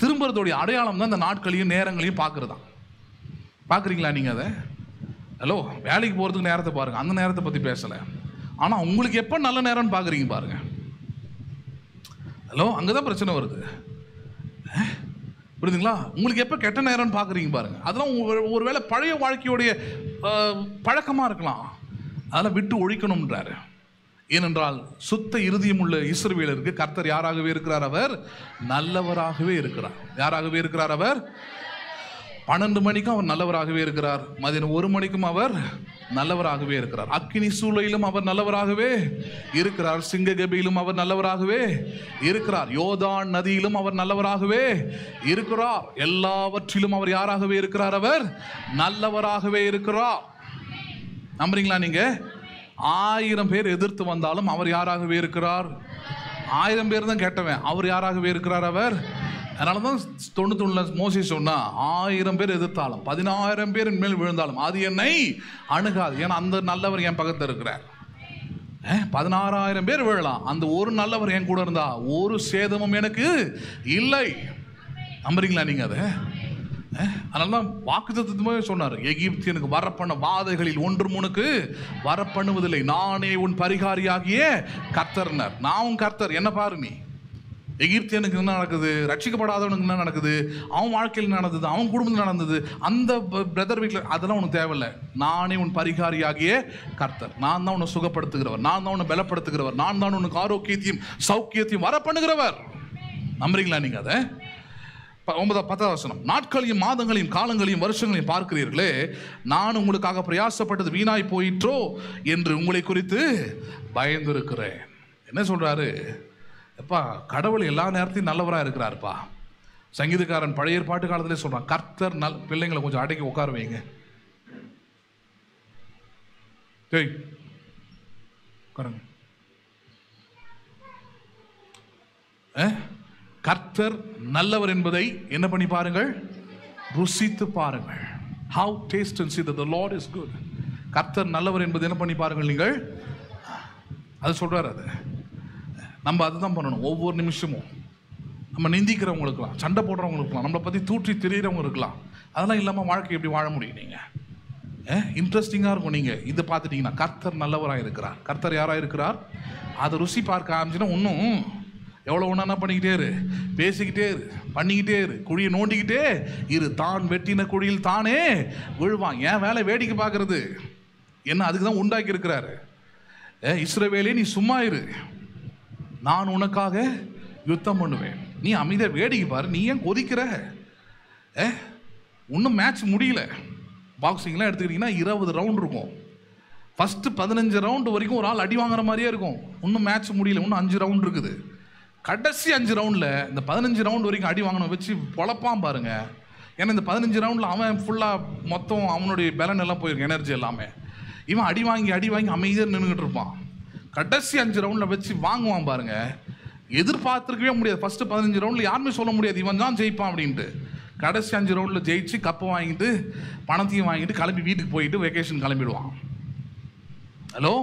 திரும்புறதோடைய அடையாளம் தான் இந்த நாட்களையும் நேரங்களையும் பார்க்குறதா. பார்க்குறீங்களா நீங்கள் அதை? ஹலோ, வேலைக்கு போகிறதுக்கு நேரத்தை பாருங்கள், அந்த நேரத்தை பற்றி பேசலை. ஆனால் உங்களுக்கு எப்போ நல்ல நேரம்னு பார்க்குறீங்க பாருங்கள். ஹலோ, அங்கே தான் பிரச்சனை வருது. புரியுதுங்களா? உங்களுக்கு எப்போ கெட்ட நேரம்னு பார்க்குறீங்க பாருங்க. அதெல்லாம் ஒரு வேளை பழைய வாழ்க்கையோடைய பழக்கமாக இருக்கலாம். அதெல்லாம் விட்டு ஒழிக்கணும்ன்றாரு. ஏனென்றால் சுத்த இருதயம் உள்ள இஸ்ரவேலருக்கு கர்த்தர் யாராகவே இருக்கிறார்? அவர் நல்லவராகவே இருக்கிறார். யாராகவே இருக்கிறார்? அவர் 12 மணிக்கும் அவர் நல்லவராகவே இருக்கிறார். மதியம் 1 மணிக்கும் அவர் நல்லவராகவே இருக்கிறார். அக்கினி சூளையிலும் அவர் நல்லவராகவே இருக்கிறார். சிங்ககபியிலும் அவர் நல்லவராகவே இருக்கிறார். யோர்தான் நதியிலும் அவர் நல்லவராகவே இருக்கிறார். எல்லாவற்றிலும் அவர் யாராகவே இருக்கிறார்? அவர் நல்லவராகவே இருக்கிறார். நம்புறீங்களா நீங்க? 1000 பேர் எதிர்த்து வந்தாலும் அவர் யாராகவே இருக்கிறார்? 1000 பேர் தான் கேட்டவன், அவர் யாராகவே இருக்கிறார்? அவர். அதனாலதான் 91 மோசே சொன்னா, 1000 பேர் எதிர்த்தாலும் 10000 பேர் மேல் விழுந்தாலும் அது என்னை அணுகாது. ஏன்னா அந்த நல்லவர் என் பக்கத்தில் இருக்கிறார். 16000 பேர் விழலாம், அந்த ஒரு நல்லவர் என் கூட இருந்தா ஒரு சேதமும் எனக்கு இல்லை. நம்புறீங்களா நீங்க அதை? அதனால்தான் வாக்குத்தத்தமே சொன்னார், எகிப்தியனுக்கு வரப்பண்ண வாதைகளில் 1-3 வரப்பண்ணுவதில்லை, நானே உன் பரிகாரியாகிய கர்த்தர்னர். நான் உன் கர்த்தர். என்ன பாரு நீ, எகிப்தியனுக்கு என்ன நடக்குது, ரட்சிக்கப்படாதவனுக்கு என்ன நடக்குது, அவன் வாழ்க்கையில் நடந்தது, அவன் குடும்பத்தில் நடந்தது, அந்த பிரதர் வீட்டில், அதெல்லாம் உனக்கு தேவையில்லை. நானே உன் பரிகாரியாகிய கர்த்தர். நான் தான் உன்னை சுகப்படுத்துகிறவர், நான் தான் உன்னை பலப்படுத்துகிறவர், நான் தான் உனக்கு ஆரோக்கியத்தையும் சௌக்கியத்தையும் வர பண்ணுகிறவர். நம்புறீங்களா நீங்க அதை? 9-10 வசனம். நாட்களையும் மாதங்களையும் காலங்களையும் வருஷங்களையும் பார்க்கிறீர்களே, நான் உங்களுக்காக பிரயாசப்பட்டது வீணாய் போயிற்றோ என்று உங்களை குறித்து பயந்திருக்கிறேன். என்ன சொல்றாரு? எப்பா, கடவுள் எல்லா நேரத்தையும் நல்லவராக இருக்கிறாருப்பா. சங்கீதக்காரன் பழைய ஏற்பாட்டு காலத்திலே சொல்றான், கர்த்தர் பிள்ளைங்களை கொஞ்சம் அடக்கி உட்கார வைங்க. கர்த்தர் நல்லவர் என்பதை என்ன பண்ணி பாருங்கள், ருசித்து பாருங்கள். How taste and see that the Lord is good. கர்த்தர் நல்லவர் என்பதை என்ன பண்ணி பாருங்கள் நீங்கள். அது சொல்றாரு. அது நம்ம அதுதான் பண்ணணும். ஒவ்வொரு நிமிஷமும் நம்ம நிந்திக்கிறவங்களுக்குலாம், சண்டை போடுறவங்களுக்குலாம், நம்மளை பற்றி தூற்றி திரியிறவங்க இருக்கலாம், அதெல்லாம் இல்லாமல் வாழ்க்கை எப்படி வாழ முடியும்? நீங்கள் இன்ட்ரெஸ்டிங்காக இருக்கும். நீங்கள் இதை பார்த்துட்டிங்கன்னா கர்த்தர் நல்லவராக இருக்கிறார். கர்த்தர் யாராக இருக்கிறார்? அதை ருசி பார்க்க ஆரம்பிச்சுன்னா இன்னும் எவ்வளோ ஒன்றா பண்ணிக்கிட்டே இரு, பேசிக்கிட்டே இரு, பண்ணிக்கிட்டே இரு, குழியை நோண்டிக்கிட்டே இரு. தான் வெட்டின குழியில் தானே விழுவான். ஏன் வேலை வேடிக்கை பார்க்கறது? என்ன அதுக்கு தான் உண்டாக்கி இருக்கிறாரு. இஸ்ரவேலே நீ சும்மா இரு, நான் உனக்காக யுத்தம் பண்ணுவேன். நீ அமைதியாக வேடிக்கை பாரு. நீ ஏன் கொதிக்கிற? இன்னும் மேட்ச் முடியல. பாக்ஸிங்லாம் எடுத்துக்கிட்டிங்கன்னா 20 ரவுண்ட் இருக்கும். ஃபஸ்ட்டு 15 ரவுண்டு வரைக்கும் ஒரு ஆள் அடி வாங்குற மாதிரியே இருக்கும். இன்னும் மேட்ச் முடியல, இன்னும் 5 ரவுண்ட் இருக்குது. கடைசி 5 ரவுண்டில் இந்த 15 ரவுண்ட் வரைக்கும் அடி வாங்கணும் வச்சு பொழப்பான் பாருங்க. ஏன்னா இந்த 15 ரவுண்டில் அவன் ஃபுல்லாக மொத்தம் அவனுடைய பலன் எல்லாம் போயிருக்கு, எனர்ஜி எல்லாமே. இவன் அடி வாங்கி அமைதியாக நின்றுக்கிட்டு இருப்பான். கடைசி 5 ரவுண்டில் வச்சு வாங்குவான் பாருங்க. எதிர்பார்த்துருக்கவே முடியாது. ஃபஸ்ட்டு 15 ரவுண்டில் யாருமே சொல்ல முடியாது இவன் தான் ஜெயிப்பான் அப்படின்ட்டு. கடைசி 5 ரவுண்டில் ஜெயிச்சு கப்பை வாங்கிட்டு பணத்தையும் வாங்கிட்டு கிளம்பி வீட்டுக்கு போயிட்டு வெக்கேஷன் கிளம்பிடுவான். ஹலோ,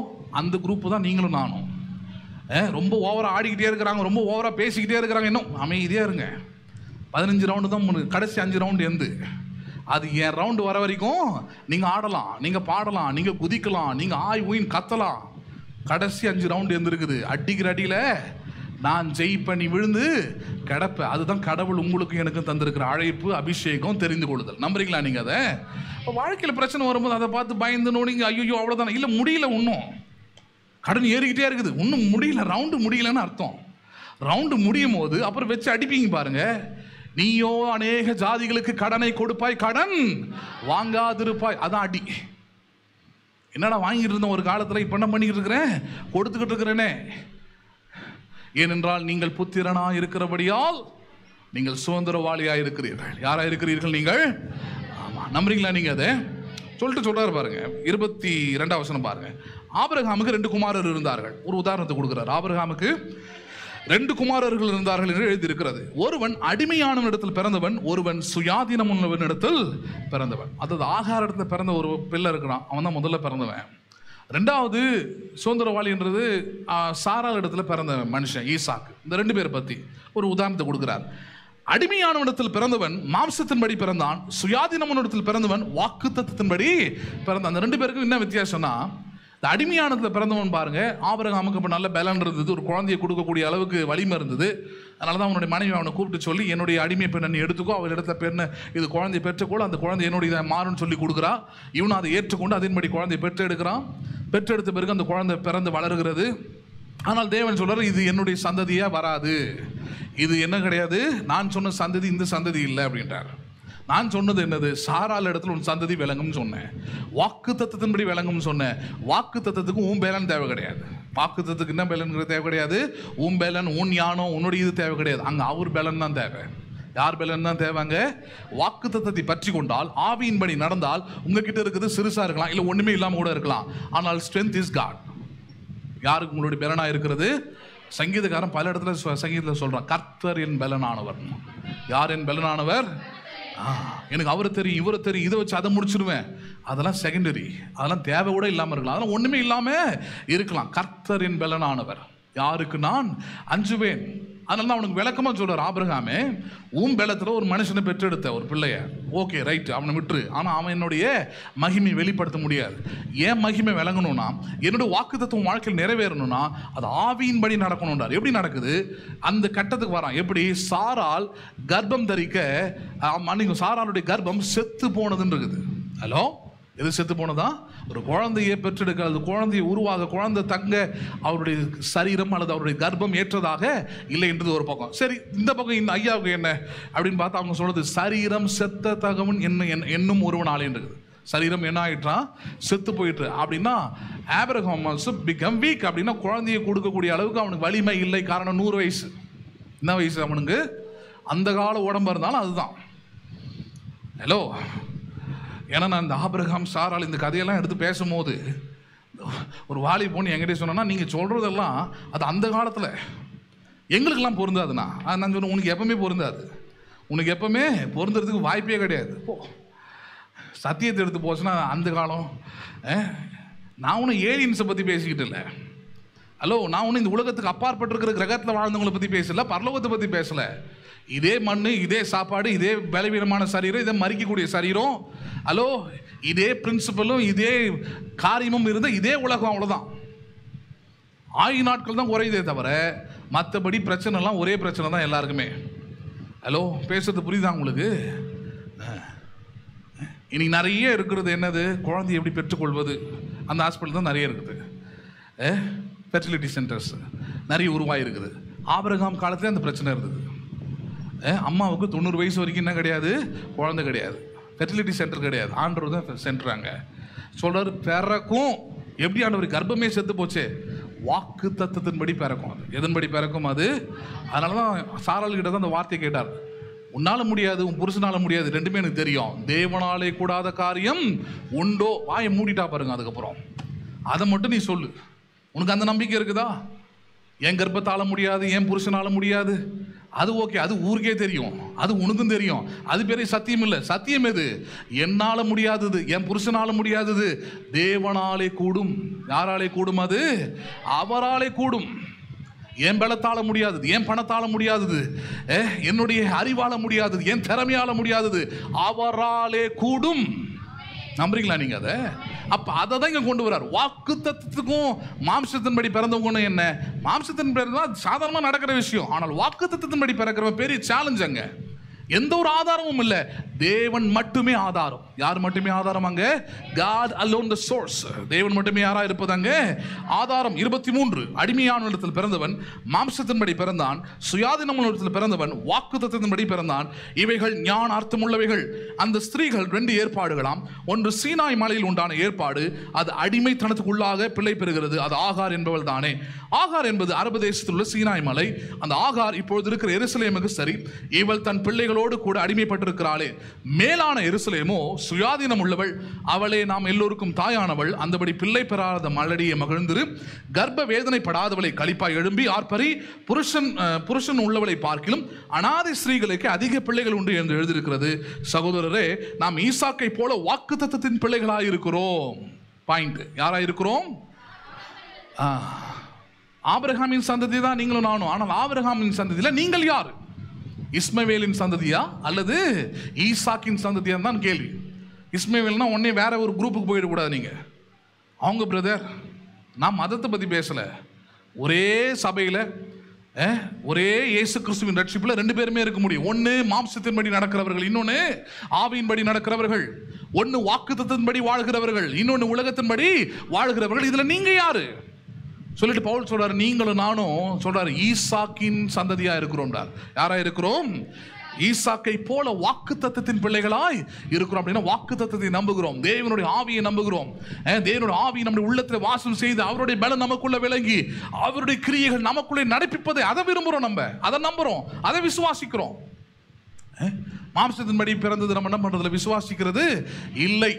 அந்த குரூப்பு தான் நீங்களும் நானும். ரொம்ப ஓவராக ஆடிக்கிட்டே இருக்கிறாங்க, ரொம்ப ஓவராக பேசிக்கிட்டே இருக்கிறாங்க. இன்னும் அமைதியாக இருங்க. 15 ரவுண்டு தான் கடைசி 5 ரவுண்டு எந்து. அது என் ரவுண்டு வர வரைக்கும் நீங்கள் ஆடலாம், நீங்கள் பாடலாம், நீங்கள் குதிக்கலாம், நீங்கள் ஆய் ஊயின் கத்தலாம். கடைசி 5 ரவுண்டு எந்திருக்குது. அடிக்கிற அடியில் நான் ஜெயிப்பேன், நீ விழுந்து கிடப்ப. அதுதான் கடவுள் உங்களுக்கு எனக்கு தந்திருக்கிற அழைப்பு, அபிஷேகம், தெரிந்து கொள்ளுதல். நம்புறீங்களா நீங்கள் அதை? இப்போ வாழ்க்கையில் பிரச்சனை வரும்போது அதை பார்த்து பயந்து நோடிங்க, ஐயோ அவ்வளோதானே, இல்லை முடியல, இன்னும் கடன் ஏறிக்கிட்டே இருக்குது, இன்னும் முடியல, ரவுண்டு முடியலன்னு அர்த்தம். ரவுண்டு முடியும் போது அப்புறம் வச்சு அடிப்பீங்க பாருங்க. நீயோ அநேக ஜாதிகளுக்கு கடனை கொடுப்பாய், கடன் வாங்காதிருப்பாய். அதான் அடி. என்னடா வாங்கிட்டு இருந்தோம் ஒரு காலத்தில், இப்போ என்ன பண்ணிக்கிட்டு இருக்கிறேன், கொடுத்துக்கிட்டு இருக்கிறேனே. ஏனென்றால் நீங்கள் புத்திரனாக இருக்கிறபடியால் நீங்கள் சுதந்திரவாளியாக இருக்கிறீர்கள். யாராக இருக்கிறீர்கள் நீங்கள்? ஆமாம். நம்புறீங்களா நீங்கள் அதை? சொல்றாரு பாருங்க. 22 வசனம் பாருங்க. ஆபிரகாமுக்கு 2 குமாரர் இருந்தார்கள். ஒரு உதாரணத்தை கொடுக்கிறார். ஆபிரகாமுக்கு 2 குமாரர்கள் இருந்தார்கள் என்று எழுதியிருக்கிறது. ஒருவன் அடிமையான இடத்தில் பிறந்தவன், ஒருவன் சுயாதீனம் உள்ளவன் இடத்தில் பிறந்தவன். அதாவது ஆகார இடத்துல பிறந்த ஒரு பிள்ளை இருக்கிறான், அவன் தான் முதல்ல பிறந்தவன். ரெண்டாவது சுதந்திரவாளின்றது சாராள் இடத்துல பிறந்த மனுஷன் ஈசாக்கு. இந்த 2 பேரை பற்றி ஒரு உதாரணத்தை கொடுக்குறார். அடிமையானவனிடத்தில் பிறந்தவன் மாம்சத்தின்படி பிறந்தான், சுயாதீனமானவனிடத்தில் பிறந்தவன் வாக்குத்தத்தத்தின்படி பிறந்தான். அந்த 2 பேருக்கும் என்ன வித்தியாசம்னா, இந்த அடிமையானத்தில் பிறந்தவன் பாருங்க, ஆபிரகாமுக்கு இப்போ நல்ல பலன் இருந்தது, ஒரு குழந்தையை கொடுக்கக்கூடிய அளவுக்கு வலிமை இருந்தது. அதனால தான் அவனுடைய மனைவி அவனை கூப்பிட்டு சொல்லி, என்னுடைய அடிமை பெண்ணை நீ எடுத்துக்கோ, அவள் இடத்துல பெண்ணை இது குழந்தையை பெற்றுக்கொள்ள, அந்த குழந்தை என்னுடைய மாறுன்னு சொல்லி கொடுக்குறா. இவனும் அதை ஏற்றுக்கொண்டு அதன்படி குழந்தையை பெற்றெடுக்கிறான். பெற்றெடுத்த பிறகு அந்த குழந்தை பிறந்து வளர்கிறது. ஆனால் தேவன் சொல்றாரு, இது என்னுடைய சந்ததியா வராது, இது என்ன கிடையாது, நான் சொன்ன சந்ததி இந்த சந்ததி இல்லை அப்படின்றார். நான் சொன்னது என்னது, சாராள் இடத்துல உன் சந்ததி விளங்கும் சொன்னேன், வாக்கு தத்துவத்தின்படி விளங்கும் சொன்னேன். வாக்கு தத்துவத்துக்கு உன் பேலன் தேவை கிடையாது. வாக்கு தத்துவத்துக்கு என்ன பேலன்கிறது தேவை கிடையாது. உன் பேலன், உன் ஞானம், உன்னுடைய இது தேவை கிடையாது. அங்கே அவர் பேலன் தான் தேவை. யார் பேலன் தான் தேவைங்க? வாக்கு தத்துவத்தை பற்றி கொண்டால், ஆவியின்படி நடந்தால், உங்ககிட்ட இருக்குது சிறுசா இருக்கலாம், இல்லை ஒண்ணுமே இல்லாமல் கூட இருக்கலாம். ஆனால் ஸ்ட்ரென்த் இஸ் காட். யாருக்கு உங்களுடைய பலனா இருக்கிறது? சங்கீதக்காரன் பல இடத்துல சங்கீதத்தில் சொல்றான், கர்த்தர் என் பலனானவர். யார் என் பலனானவர்? எனக்கு அவரை தெரியும், இவரை தெரியும், இதை வச்சு அதை முடிச்சிருவேன். அதெல்லாம் செகண்டரி, அதெல்லாம் தேவை கூட இல்லாமல் இருக்கலாம், அதெல்லாம் ஒண்ணுமே இல்லாம இருக்கலாம். கர்த்தர் என் பலனானவர், யாருக்கு நான் அஞ்சுவேன். அதனால தான் அவனுக்கு விளக்கமா சொல்றார், ஆபிரகாமே உன் பலத்துல ஒரு மனுஷனை பெற்றெடுத்த ஒரு பிள்ளைய, ஓகே ரைட், அவனை விட்டுரு. ஆனா அவன் என்னுடைய மகிமை வெளிப்படுத்த முடியாது. ஏன் மகிமை விளங்கணும்னா, என்னுடைய வாக்குத்தத்தம் வாழ்க்கையில் நிறைவேறணும்னா அது ஆவியின்படி நடக்கணும்ன்றார். எப்படி நடக்குது? அந்த கட்டத்துக்கு வரான். எப்படி? சாரால் கர்ப்பம் தரிக்க, சாராளுடைய கர்ப்பம் செத்து போனதுன்னு இருக்குது. ஹலோ, எது செத்து போனதா? ஒரு குழந்தையை பெற்றெடுக்க, அது குழந்தையை உருவாக, குழந்தை தங்க அவருடைய சரீரம் அல்லது அவருடைய கர்ப்பம் ஏற்றதாக இல்லை என்றது ஒரு பக்கம். சரி, இந்த பக்கம் இந்த ஐயாவுக்கு என்ன அப்படின்னு பார்த்தா அவங்க சொல்றது, சரீரம் செத்த தகவன் என்னும் ஒருவனாலே இருக்குது. சரீரம் என்ன ஆயிட்டான்? செத்து போயிட்டு. அப்படின்னா ஆபிரகாம் பிகம் வீக். அப்படின்னா குழந்தையை கொடுக்கக்கூடிய அளவுக்கு அவனுக்கு வலிமை இல்லை. காரணம் 100 வயசு. என்ன வயசு அவனுக்கு? அந்த கால உடம்பு இருந்தாலும் அதுதான். ஹலோ, ஏன்னா நான் இந்த ஆபிரகாம் சாராள் இந்த கதையெல்லாம் எடுத்து பேசும்போது ஒரு வாலி பொண்ணு என்கிட்ட சொன்னா, நீங்கள் சொல்கிறதெல்லாம் அது அந்த காலத்தில் எங்களுக்கெல்லாம் பொருந்தாதுண்ணா. நான் சொன்னேன், உனக்கு எப்பவுமே பொருந்தாது, உனக்கு எப்பவுமே பொருந்துறதுக்கு வாய்ப்பே கிடையாது. சத்தியத்தை எடுத்து போச்சுன்னா அந்த காலம். நான் ஒன்றும் ஏலியன்ஸை பற்றி பேசிக்கிட்டு இல்லை. ஹலோ, நான் ஒன்றும் இந்த உலகத்துக்கு அப்பாற்பட்டிருக்கிற கிரகத்தில் வாழ்ந்தவங்களை பற்றி பேசல, பரலோகத்தை பற்றி பேசலை. இதே மண், இதே சாப்பாடு, இதே பலவீனமான சரீரம், இதே மறிக்கக்கூடிய சரீரம், ஹலோ, இதே பிரின்சிபலும் இதே காரியமும் இருந்த இதே உலகம், அவ்வளோதான். 1000 நாட்கள் தான் குறையுதே தவிர மற்றபடி பிரச்சனைலாம் ஒரே பிரச்சனை தான் எல்லாருக்குமே. ஹலோ, பேசுறது புரியுதா உங்களுக்கு? இன்னைக்கு நிறைய இருக்கிறது என்னது? குழந்தை எப்படி பெற்றுக்கொள்வது, அந்த ஹாஸ்பிட்டல் தான் நிறைய இருக்குது. ஃபெர்டிலிட்டி சென்டர்ஸ் நிறைய உருவாயிருக்குது. ஆபிரகாம் காலத்தில் அந்த பிரச்சனை இருந்தது. அம்மாவுக்கு 90 வயசு வரைக்கும் என்ன கிடையாது? குழந்தை கிடையாது. ஃபெர்டிலிட்டி சென்டர் கிடையாது, ஆண்டவர் தான் சென்டராங்க. சொல்றாரு, பிறக்கும். எப்படி ஆண்டவர்? கர்ப்பமே செத்து போச்சு. வாக்கு தத்துவத்தின்படி பிறக்கும். அது எதன்படி பிறக்கும் அது? அதனால தான் சாராள் கிட்ட தான் அந்த வார்த்தையை கேட்டார், உன்னால முடியாது, உன் புருஷனால முடியாது, ரெண்டுமே எனக்கு தெரியும், தேவனாலே கூடாத காரியம் உண்டோ? வாயை மூடிட்டா பாருங்க. அதுக்கப்புறம் அதை மட்டும் நீ சொல்லு. உனக்கு அந்த நம்பிக்கை இருக்குதா? என் கர்ப்பத்தால முடியாது, என் புருஷனால முடியாது, அது ஓகே, அது ஊருக்கே தெரியும், அது உனக்கும் தெரியும், அது பெரிய சத்தியம் இல்லை. சத்தியம் எது? என்னால முடியாதது, என் புருஷனால முடியாதது தேவனாலே கூடும். யாராலே கூடும்? அது அவராலே கூடும். என் பலத்தால முடியாதது, என் பணத்தால முடியாதது, என்னுடைய அறிவால முடியாதது, என் திறமையால முடியாதது அவராலே கூடும். நம்புறீங்களா நீங்க? அதை அப்ப அதை தான் இங்க கொண்டு வர்றார். வாக்கு தத்துவத்துக்கும் மாம்சத்தின்படி பிறந்தவங்க என்ன? மாம்சத்தின் பிறந்தா சாதாரணமா நடக்கிற விஷயம். ஆனால் வாக்கு தத்துவத்தின்படி பிறக்கிற பெரிய சேலஞ்ச். அங்க எந்த ஒரு ஆதாரமும் இல்லை, தேவன் மட்டுமே ஆதாரம். யார் மட்டுமே ஆதாரம்? அங்க God alone the source. தேவன் மட்டுமே யாரா இருப்பது அங்க ஆதாரம். 23 அடிமையான இடத்தில் பிறந்தவன் மாம்சத்தின்படி பிறந்தான், சுயாதீனமான இடத்தில் பிறந்தவன் வாக்குத்தத்தத்தின்படி பிறந்தான். இவைகள் ஞான அர்த்தம் உள்ளவைகள். அந்த ஸ்திரீகள் 2 ஏற்பாடுகளாம். ஒன்று சீனாய் மலையில் உண்டான ஏற்பாடு, அது அடிமைத்தனத்துக்குள்ளாக பிள்ளை பெறுகிறது, அது ஆகார் என்பவள் தானே. ஆகார் என்பது அரபு தேசத்தில் உள்ள சீனாய் மலை. அந்த ஆகார் இப்பொழுது இருக்கிற எருசலேமுக்கு சரி. இவள் தன் பிள்ளைகளோடு கூட அடிமைப்பட்டிருக்கிறாளே. மேலான எருசலேமோ சுயாதீனம் உள்ளவள், அவளே நாம் எல்லோருக்கும் தாயானவள். அந்தபடி பிள்ளை பெறாத மலடியை மகிழ்ந்திரு, கர்ப்ப வேதனைப்படாதவளை களிப்பாய் எழும்பி ஆர்ப்பரி. புருஷன் உள்ளவளை பார்க்கிலும் அநாதை ஸ்திரீகளுக்கு அதிக பிள்ளைகள் உண்டு என்று எழுதியிருக்கிறது. சகோதரரே, நாம் ஈசாக்கை போல வாக்குத்தத்தத்தின் பிள்ளைகளாய் இருக்கிறோம். பாயிண்ட். யாரா இருக்கிறோம்? ஆபிரகாமின் சந்ததி தான் நீங்களும் நானும். ஆனால் ஆபிரகாமின் சந்ததியில் நீங்கள் யார்? இஸ்மவேலின் சந்ததியா அல்லது ஈசாக்கின் சந்ததியா தான் கேள்வி. இஸ்மவேல்னா உடனே வேற ஒரு குரூப்புக்கு போயிடக்கூடாது. நீங்கள் அவங்க பிரதர், நான் மதத்தை பற்றி பேசலை. ஒரே சபையில் ஒரே இயேசு கிறிஸ்துவின் ரட்சிப்பில் 2 பேருமே இருக்க முடியும். ஒன்று மாம்சத்தின்படி நடக்கிறவர்கள், இன்னொன்று ஆவியின்படி நடக்கிறவர்கள். ஒன்று வாக்குத்தத்தத்தின்படி வாழ்கிறவர்கள், இன்னொன்று உலகத்தின்படி வாழ்கிறவர்கள். இதில் நீங்கள் யாரு சொல்லிட்டு பவுல் சொல்றாரு, நீங்களும் நானும் சொல்றாரு ஈசாக்கின் சந்ததியா இருக்கிறோம்டார். யாரா இருக்கிறோம்? ஈசாக்கை போல வாக்குத்தத்தத்தின் பிள்ளைகளாய் இருக்கிறோம். அப்படின்னா வாக்குத்தத்தத்தை நம்புகிறோம், தேவனுடைய ஆவியை நம்புகிறோம். தேவனுடைய ஆவி நம்முடைய உள்ளத்தில் வாசம் செய்து அவருடைய பலம் நமக்குள்ள விளங்கி அவருடைய கிரியைகள் நமக்குள்ளே நடப்பிப்பதை அதை விரும்புகிறோம், நம்ம அதை நம்புகிறோம், அதை விசுவாசிக்கிறோம். மாம்சத்தின்படி பிறந்தது நம்ம என்ன பண்றதுல விசுவாசிக்கிறது இல்லை.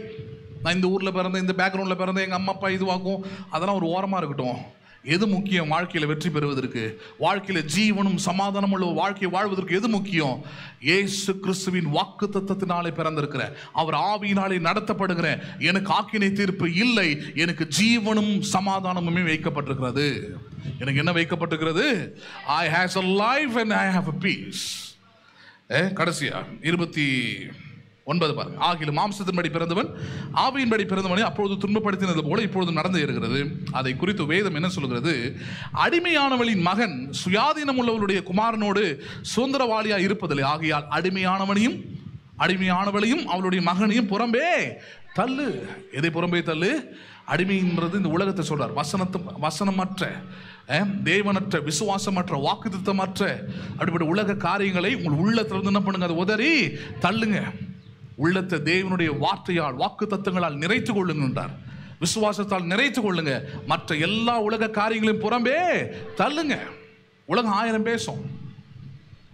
நான் இந்த ஊரில் பிறந்தேன், இந்த பேக்ரவுண்டில் பிறந்தேன், எங்கள் அம்மா அப்பா இதுவாகும், அதெல்லாம் ஒரு ஓரமாக இருக்கட்டும். எது முக்கியம்? வாழ்க்கையில் வெற்றி பெறுவதற்கு, வாழ்க்கையில் ஜீவனும் சமாதானம் உள்ள வாழ்க்கையை வாழ்வதற்கு எது முக்கியம்? இயேசு கிறிஸ்துவின் வாக்குத்தத்தத்தினாலே பிறந்திருக்கிற, அவர் ஆவியினாலே நடத்தப்படுகிற எனக்கு ஆக்கினை தீர்ப்பு இல்லை, எனக்கு ஜீவனும் சமாதானமுமே வைக்கப்பட்டிருக்கிறது. எனக்கு என்ன வைக்கப்பட்டிருக்கிறது? I has a life and I have a peace. கடைசியா 29 பாருங்க. ஆகிலும் மாம்சத்தின்படி பிறந்தவன் ஆவியின்படி பிறந்தவனை அப்பொழுது துன்பப்படுத்தினது போல இப்பொழுது நடந்து இருக்கிறது. அதை குறித்து வேதம் என்ன சொல்கிறது? அடிமையானவளின் மகன் சுயாதீனம் உள்ளவளுடைய குமாரனோடு சுதந்திரவாளியா இருப்பதில்லை. ஆகையால் அடிமையானவளையும் அவளுடைய மகனையும் புறம்பே தள்ளு. எதை புறம்பே தள்ளு? அடிமைன்றது இந்த உலகத்தை சொல்றார். வசனமற்ற, தேவனற்ற, விசுவாசமற்ற, வாக்குத்தத்தமற்ற அப்படிப்பட்ட உலக காரியங்களை உங்கள் உள்ளத்திலிருந்து என்ன பண்ணுங்க? அதை உதறி தள்ளுங்க. உள்ளத்தை தேவனுடைய வார்த்தையால் வாக்கு தத்தங்களால் நிறைத்து கொள்ளுங்கன்றார். விசுவாசத்தால் நிறைத்து கொள்ளுங்க. மற்ற எல்லா உலக காரியங்களையும் புறம்பே தள்ளுங்க. உலகம் 1000 பேசும்.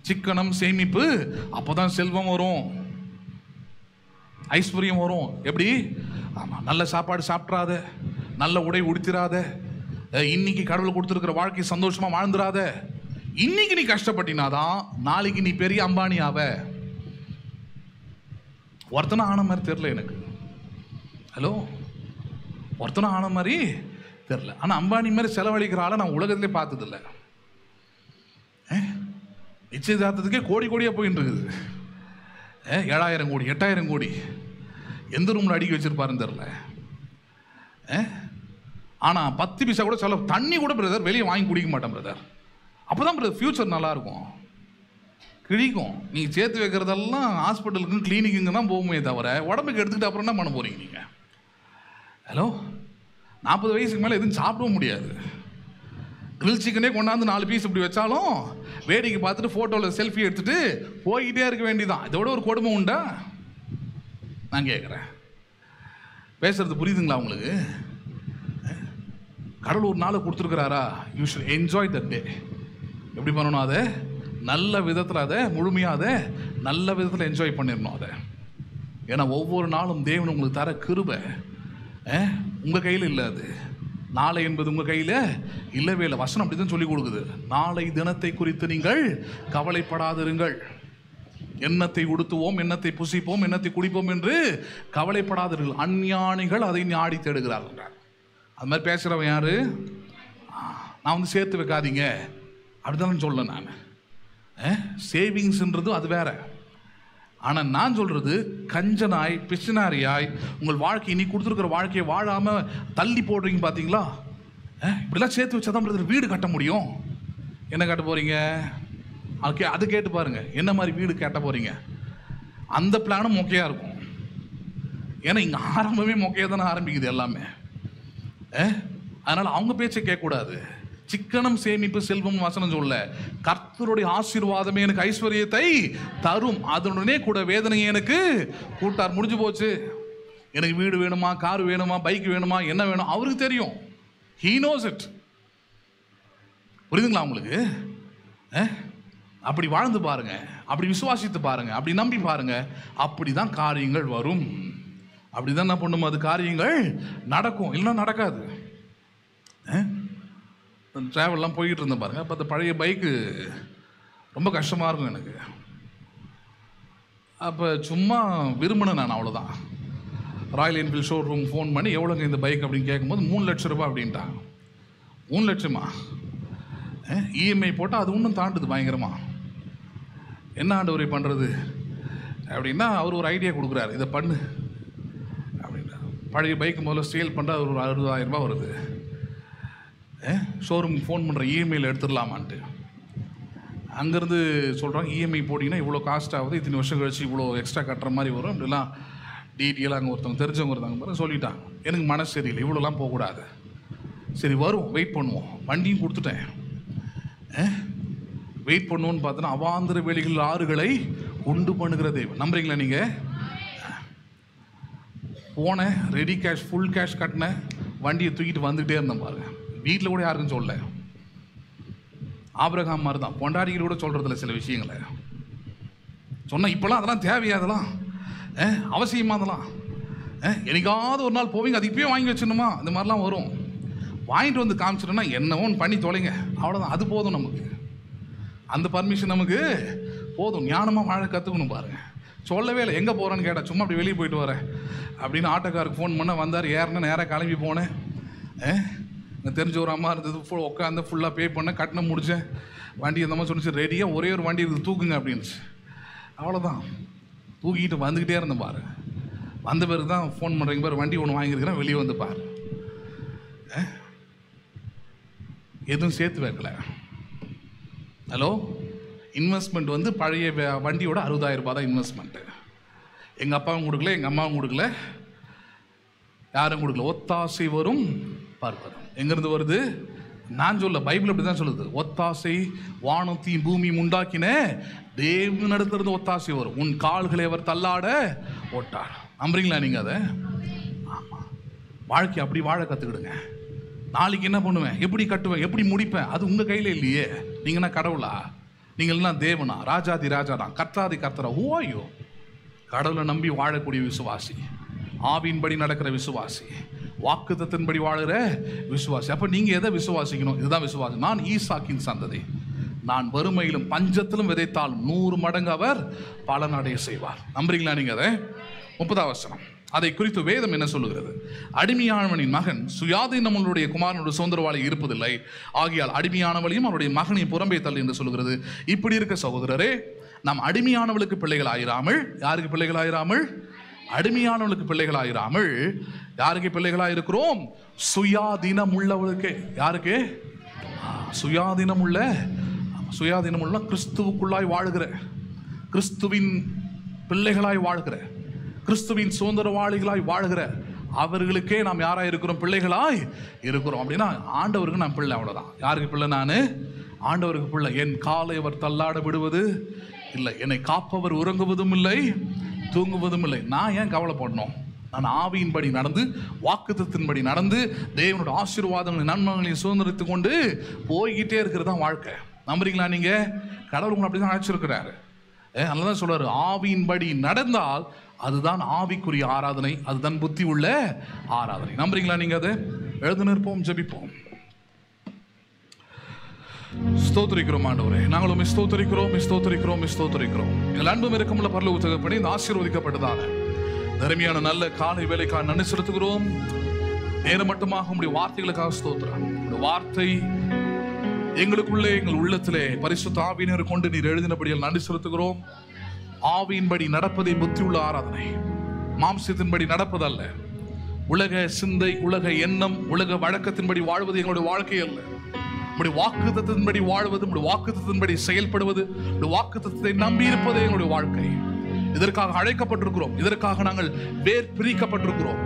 சிக்கனம், சேமிப்பு, அப்போதான் செல்வம் வரும், ஐஸ்வர்யம் வரும். எப்படி? ஆமா, நல்ல சாப்பாடு சாப்பிட்றாத, நல்ல உடை உடுத்திராத, இன்னைக்கு கடவுள் கொடுத்துருக்கிற வாழ்க்கை சந்தோஷமா வாழ்ந்துடாத. இன்னைக்கு நீ கஷ்டப்பட்டினாதான் நாளைக்கு நீ பெரிய அம்பானி ஆவ. ஒருத்தனை ஆன மாதிரி தெரியல எனக்கு. ஹலோ, ஒருத்தனை ஆன மாதிரி தெரியல. ஆனால் அம்பானி மாதிரி செலவழிக்கிற ஆளை நான் உலகத்திலே பார்த்ததில்லை. நிச்சயதார்த்தத்துக்கே கோடி கோடியாக போயின்னு இருக்குது. 7000 கோடி 8000 கோடி எந்த ரூமில் அடிக்க வச்சிருப்பாருன்னு தெரில. ஆனால் 10 பைசா கூட செலவு, தண்ணி கூட பிரதர் வெளியே வாங்கி குடிக்க மாட்டேன் பிரதர். அப்போ தான் பிரதர் ஃப்யூச்சர் நல்லாயிருக்கும், கிழிக்கும். நீங்கள் சேர்த்து வைக்கிறதெல்லாம் ஹாஸ்பிட்டலுக்கும் கிளினிக்குங்க தான் போகுமே தவிர உடம்புக்கு எடுத்துக்கிட்டு அப்புறம் என்ன பண்ண போகிறீங்க நீங்கள்? ஹலோ, 40 வயசுக்கு மேலே எதுவும் சாப்பிடவும் முடியாது. கிரில் சிக்கனே கொண்டாந்து 4 பீஸ் இப்படி வச்சாலும் வேடிக்கை பார்த்துட்டு ஃபோட்டோவில் செல்ஃபி எடுத்துகிட்டு போய்கிட்டே இருக்க வேண்டியதான். இதோட ஒரு கொடுமை உண்டா? நான் கேட்குறேன், பேசுறது புரியுதுங்களா உங்களுக்கு? கடவுள் ஒரு நாள் கொடுத்துருக்கிறாரா? You should enjoy that day. எப்படி பண்ணணும்? அதை நல்ல விதத்தில், அதை முழுமையாக, அதை நல்ல விதத்தில் என்ஜாய் பண்ணிடணும் அதை. ஏன்னா ஒவ்வொரு நாளும் தேவன் உங்களுக்கு தர கிருபை உங்கள் கையில் இல்லை. அது நாளை என்பது உங்கள் கையில் இல்லவே இல்லை. வசனம் அப்படி தான் சொல்லி கொடுக்குது. நாளை தினத்தை குறித்து நீங்கள் கவலைப்படாதிருங்கள். எண்ணத்தை உடுத்துவோம், எண்ணத்தை புசிப்போம், எண்ணத்தை குடிப்போம் என்று கவலைப்படாதீர்கள். அஞ்ஞானிகள் அதை நாடி தேடுகிறார்கள். அது மாதிரி பேசுகிறவன் யாரு? நான் வந்து சேர்த்து வைக்காதீங்க அப்படிதான் சொல்ல. நான் சேவிங்ஸ்ன்றது அது வேற. ஆனால் நான் சொல்றது கஞ்சனாய், பிசினாரியாய் உங்கள் வாழ்க்கை, இன்னைக்கு கொடுத்துருக்கிற வாழ்க்கையை வாழாமல் தள்ளி போடுறீங்க பார்த்தீங்களா? இப்படிலாம் சேர்த்து வச்சா தான் வீடு கட்ட முடியும். என்ன கட்ட போறீங்க? அது கேட்டு பாருங்க, என்ன மாதிரி வீடு கட்ட போறீங்க? அந்த பிளானும் மொக்கையாக இருக்கும். ஏன்னா இங்கே ஆரம்பமே மொக்கையாக தானே ஆரம்பிக்குது எல்லாமே. அதனால் அவங்க பேச்சை கேட்கக்கூடாது. சிக்கனம், சேமிப்பு, செல்வம் வசனம் சொல்ல, கர்த்தருடைய ஆசீர்வாதமே எனக்கு ஐஸ்வர்யத்தை தரும், அதனுடனே கூட வேதனையை எனக்கு கூட்டார். முடிஞ்சு போச்சு. எனக்கு வீடு வேணுமா, கார் வேணுமா, பைக் வேணுமா, என்ன வேணும் அவருக்கு தெரியும். He knows it. புரியுதுங்களா உங்களுக்கு? அப்படி வாழ்ந்து பாருங்க, அப்படி விசுவாசித்து பாருங்க, அப்படி நம்பி பாருங்க. அப்படிதான் காரியங்கள் வரும். அப்படிதான் என்ன பண்ணும்? அது காரியங்கள் நடக்கும், இல்லைன்னா நடக்காது. ட்ராவல்லாம் போய்கிட்டு இருந்தேன் பாருங்க. அப்போ அந்த பழைய பைக்கு ரொம்ப கஷ்டமாக இருக்கும் எனக்கு. அப்போ சும்மா விரும்பினேன் நான், அவ்வளோதான். ராயல் என்ஃபீல்ட் ஷோரூம் ஃபோன் பண்ணி எவ்வளோங்க இந்த பைக் அப்படின்னு கேட்கும்போது 3 லட்சம் ரூபாய் அப்படின்ட்டாங்க. 3 லட்சமா? இஎம்ஐ போட்டால் அது இன்னும் தாண்டுது பயங்கரமா. என்ன ஆண்டவரே பண்ணுறது அப்படின்னா அவர் ஒரு ஐடியா கொடுக்குறாரு, இதை பண்ணு அப்படின்னா. பழைய பைக் முதல்ல சேல் பண்ணுற ஒரு 60,000 ரூபாய் வருது. ஷோரூமுக்கு ஃபோன் பண்ணுற இஎம்ஐயில் எடுத்துடலாமான்ட்டு. அங்கேருந்து சொல்கிறாங்க இஎம்ஐ போட்டிங்கன்னா இவ்வளோ காஸ்ட் ஆகுது, இத்தனை வருஷம் கழிச்சு இவ்வளோ எக்ஸ்ட்ரா கட்டுற மாதிரி வரும் அப்படிலாம் டீட்டெயிலாக அங்கே ஒருத்தவங்க தெரிஞ்சவங்க ஒருத்தவங்க பாருங்க சொல்லிட்டாங்க. எனக்கு மனசு சரியில்லை, இவ்வளோலாம் போகக்கூடாது, சரி வரும் வெயிட் பண்ணுவோம். வண்டியும் கொடுத்துட்டேன், வெயிட் பண்ணுவோன்னு பார்த்தோன்னா அவாந்திர வெளிகள் ஆறுகளை உண்டு பண்ணுகிற தெய்வம். நம்புறீங்களா நீங்கள்? போனேன், ரெடி கேஷ் ஃபுல் கேஷ் கட்டினேன், வண்டியை தூக்கிட்டு வந்துகிட்டே இருந்தேன் பாருங்க. வீட்டில் கூட யாருக்கும் சொல்ல. ஆபிரகாம் மாதிரி தான், பொண்டாடிகள் கூட சொல்கிறதில்ல சில விஷயங்களை. சொன்னால் இப்போலாம் அதெல்லாம் தேவையா, அதெல்லாம் அவசியமா, அதெல்லாம் என்னைக்காவது ஒரு நாள் போவீங்க, அது இப்போயே வாங்கி வச்சிடணுமா, இந்த மாதிரிலாம் வரும். வாங்கிட்டு வந்து காமிச்சிட்டோன்னா என்னவோன்னு பண்ணி தொலைங்க, அவ்வளோதான். அது போதும் நமக்கு, அந்த பர்மிஷன் நமக்கு போதும். ஞானமாக வாழ கற்றுக்கணும் பாருங்க. சொல்லவே இல்லை, எங்கே போகிறேன்னு கேட்டால் சும்மா அப்படி வெளியே போயிட்டு வரேன் அப்படின்னு ஆட்டோக்காருக்கு ஃபோன் பண்ண வந்தார். ஏறினா நேராக கிளம்பி போனேன். தெரிஞ்ச ஒரு அம்மா இருந்தது, உட்காந்து ஃபுல்லாக பே பண்ண கட்டின முடிச்சேன். வண்டி அந்த மாதிரி சொன்னிச்சு, ரெடியாக ஒரே ஒரு வண்டி இருக்குது தூக்குங்க அப்படின்னுச்சு. அவ்வளோதான், தூக்கிட்டு வந்துக்கிட்டே இருந்தேன் பாரு. வந்த பிறகு தான் ஃபோன் பண்ணுறீங்க பாரு, வண்டி ஒன்று வாங்கியிருக்கிறேன், வெளியே வந்து பாரு. எதுவும் சேர்த்து வைக்கல. ஹலோ, இன்வெஸ்ட்மெண்ட் வந்து பழைய வண்டியோட 60,000 ரூபாய் தான் இன்வெஸ்ட்மெண்ட்டு. எங்கள் அப்பாவும் கொடுக்கல, எங்கள் அம்மாவும் கொடுக்கல, யாரும் கொடுக்கல. ஒத்தாசை வரும் பார்ப்பதும். எங்கிருந்து வருது? நான் சொல்ல, பைபிள் அப்படி தான் சொல்லுது. ஒத்தாசை வானத்தையும் பூமியும் உண்டாக்கின தேவனிடத்திலிருந்து ஒத்தாசை வரும். உன் கால்களை அவர் தள்ளாட ஓட்டார். நம்புறீங்களா நீங்கள் அதை? ஆமாம். வாழ்க்கை அப்படி வாழ கற்றுக்கிடுங்க. நாளைக்கு என்ன பண்ணுவேன், எப்படி கட்டுவேன், எப்படி முடிப்பேன், அது உங்கள் கையில் இல்லையே. நீங்கன்னா கடவுளா? நீங்கள்லாம் தேவனா? ராஜாதி ராஜானா? கர்த்தாதி கர்த்தரா? ஓய்யோ, கடவுளை நம்பி வாழக்கூடிய விசுவாசி, ஆவியின்படி நடக்கிற விசுவாசி, வாக்குத்தத்தின்படி வாழுகிற விசுவாசி. அப்போ நீங்கள் எதை விசுவாசிக்கணும்? இதுதான் விசுவாசி. நான் ஈசாக்கின் சந்ததி, நான் வறுமையிலும் பஞ்சத்திலும் விதைத்தால் 100 மடங்கு அவர் பலனடைய செய்வார். நம்புறீங்களா நீங்கள் அதை? 30ஆம் வசனம், அதை குறித்து வேதம் என்ன சொல்லுகிறது? அடிமையானவனின் மகன் சுயாதீனமுடைய குமாரனுடைய சுதந்திரவாளி இருப்பதில்லை, ஆகியால் அடிமையானவளையும் அவருடைய மகனை புறம்பே தள்ளு என்று சொல்லுகிறது. இப்படி இருக்க சகோதரரே, நாம் அடிமையானவளுக்கு பிள்ளைகள் ஆயிராமல், யாருக்கு பிள்ளைகள் ஆயிராமல்? அடிமையானவளுக்கு பிள்ளைகள் ஆயிராமல் யாருக்கு பிள்ளைகளா இருக்கிறோம்? சுயாதீனம் உள்ளவளுக்கு. யாருக்கு? சுயாதீனம் உள்ள, சுயாதீனம் உள்ள கிறிஸ்துவுக்குள்ளாய் வாழுகிற, கிறிஸ்துவின் பிள்ளைகளாய் வாழ்கிற, கிறிஸ்துவின் சுதந்திரவாளிகளாய் வாழ்கிற அவர்களுக்கே நாம் யாராய் இருக்கிறோம்? பிள்ளைகளாய் இருக்கிறோம். அப்படின்னா ஆண்டவருக்கு நான் பிள்ளை, அவ்வளோதான். யாருக்கு பிள்ளை? நான் ஆண்டவருக்கு பிள்ளை. என் காலை அவர் தள்ளாட விடுவது இல்லை, என்னை காப்பவர் உறங்குவதும் இல்லை, தூங்குவதும் இல்லை. நான் ஏன் கவலைப்படணும்? நான் ஆவியின்படி நடந்து, வாக்குத்தத்தின்படி நடந்து, தேவனோட ஆசீர்வாதங்களை நன்மைகளையும் சுதந்திரித்து கொண்டு போய்கிட்டே இருக்கிறது தான் வாழ்க்கை. நம்புறீங்களா நீங்க? கடவுள் உங்களை அப்படிதான் அழைச்சிருக்கிறாரு. அதனாலதான் சொல்றாரு, ஆவியின்படி நடந்தால் அதுதான் ஆவிக்குரிய ஆராதனை, அதுதான் புத்தி உள்ள ஆராதனை. நம்புறீங்களா நீங்க? அதை எழுந்து நிற்போம், ஜெபிப்போம். ஸ்தோத்திரிக்கிறோம் ஆண்டவரே, நாங்கள் உம்மை ஸ்தோத்திரிக்கிறோம், ஸ்தோத்திரிக்கிறோம், ஸ்தோத்திரிக்கிறோம். எங்கள் அன்பும் இருக்குமுள்ள பரலோக தகப்பனே, இந்த ஆசீர்வதிக்கப்பட்டதான தர்மியான நல்ல காலை வேலைக்காக நன்றி செலுத்துகிறோம். நேரம் மட்டுமாக உம்முடைய வார்த்தைகளுக்காக ஸ்தோத்திரம். உம்முடைய வார்த்தை எங்களுக்குள்ளே, எங்கள் உள்ளத்திலே பரிசுத்த ஆவியினர் கொண்டு நீர் எழுதினபடியால் நன்றி செலுத்துகிறோம். ஆவியின்படி நடப்பதை புத்தி உள்ள ஆராதனை, மாம்சத்தின்படி நடப்பதல்ல. உலக சிந்தை, உலக எண்ணம், உலக வழக்கத்தின்படி வாழ்வது எங்களுடைய வாழ்க்கை அல்ல. நம்முடைய வாக்குத்தத்தின்படி வாழ்வது, நம்முடைய வாக்குத்தத்தின்படி செயல்படுவது, நம்முடைய வாக்குத்தத்தை நம்பி இருப்பதே எங்களுடைய வாழ்க்கை. இதற்காக அழைக்கப்பட்டிருக்கிறோம், இதற்காக நாங்கள் வேர் பிரிக்கப்பட்டிருக்கிறோம்.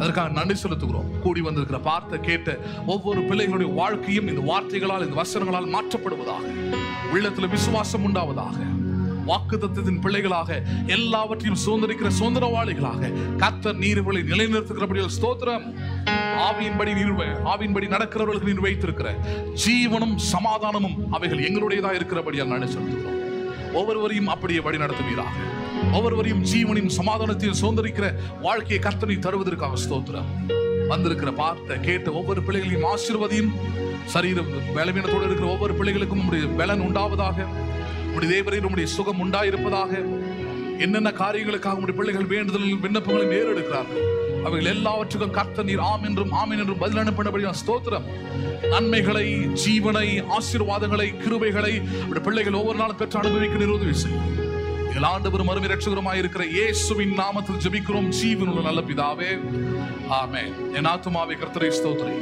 அதற்காக நன்றி செலுத்துகிறோம். கூடி வந்திருக்கிற பார்த்த கேட்ட ஒவ்வொரு பிள்ளைகளுடைய வாழ்க்கையும் இந்த வார்த்தைகளால், இந்த வசனங்களால் மாற்றப்படுவதாக, உள்ளத்தில் விசுவாசம் உண்டாவதாக, வாக்குத்தத்தின் பிள்ளைகளாக எல்லாவற்றையும் சுதந்திரிக்கிற சுதந்திரவாளிகளாக கர்த்தர் நீர்வழி நிலைநிறுத்துகிறபடியால் ஸ்தோத்திரம். ஆவியின்படி நடக்கிறவர்களுக்கு நீர் வைத்திருக்கிற ஜீவனும் சமாதானமும் அவைகள் எங்களுடையதாக இருக்கிறபடியால் நன்றி செலுத்துகிறோம். ஒவ்வொருவரையும் அப்படியே வழி நடத்துவீராக. ஒவ்வொருவரையும் ஜீவனையும் சமாதானத்தையும் சுதந்திரிக்கிற வாழ்க்கையை கர்த்தர் தருவதற்காக ஸ்தோத்திரம். வந்திருக்கிற பார்த்த கேட்ட ஒவ்வொரு பிள்ளைகளையும் ஆசீர்வதியும். சரீர பலவீனத்தோடு இருக்கிற ஒவ்வொரு பிள்ளைகளுக்கும் உங்களுடைய பலன் உண்டாவதாக, உங்களுடைய தேவரையில் உங்களுடைய சுகம் உண்டாயிருப்பதாக. என்னென்ன காரியங்களுக்காக உங்களுடைய பிள்ளைகள் வேண்டுதலில் விண்ணப்பங்களை ஏறெடுக்கிறார்கள், அவைகள் எல்லாவற்றுக்கும் கர்த்தர் நீர் ஆம் என்றும் ஆமீன் என்றும் பதில் அனுப்பினபடி ஸ்தோத்திரம். நன்மைகளை, ஜீவனை, ஆசீர்வாதங்களை, கிருபைகளை பிள்ளைகள் ஒவ்வொரு நாளும் பெற்று அனுபவிக்க உதவி செய்யும். எங்கள் ஆண்டவரும் அருமை இரட்சகருமாய் இருக்கிற இயேசுவின் நாமத்தில் ஜெபிக்கிறோம் ஜீவனுள்ள நல்ல பிதாவே, ஆமென். என் ஆத்துமாவே கர்த்தரை ஸ்தோத்திரி,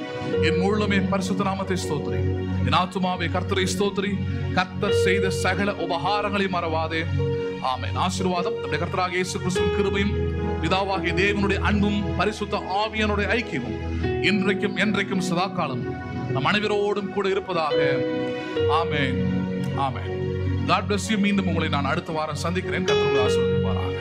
என் முழுமே பரிசுத்த நாமத்தை ஸ்தோத்திரி. என் ஆத்துமாவே கர்த்தரை ஸ்தோத்திரி, கர்த்தர் செய்த சகல உபகாரங்களை மறவாதே. ஆமென். ஆசீர்வாதம் நம்முடைய கர்த்தராகிய இயேசு கிறிஸ்துவின் கிருபையும் பிதாவாகிய தேவனுடைய அன்பும் பரிசுத்த ஆவியானுடைய ஐக்கியமும் இன்றைக்கும் என்றைக்கும் சதா காலம் நம் அனைவரோடும் கூட இருப்பதாக. ஆமென், ஆமென். God bless you. மீண்டும் உங்களை நான் அடுத்த வாரம் சந்திக்கிறேன். கர்த்தர் உங்களை ஆசீர்வதிப்பாராக.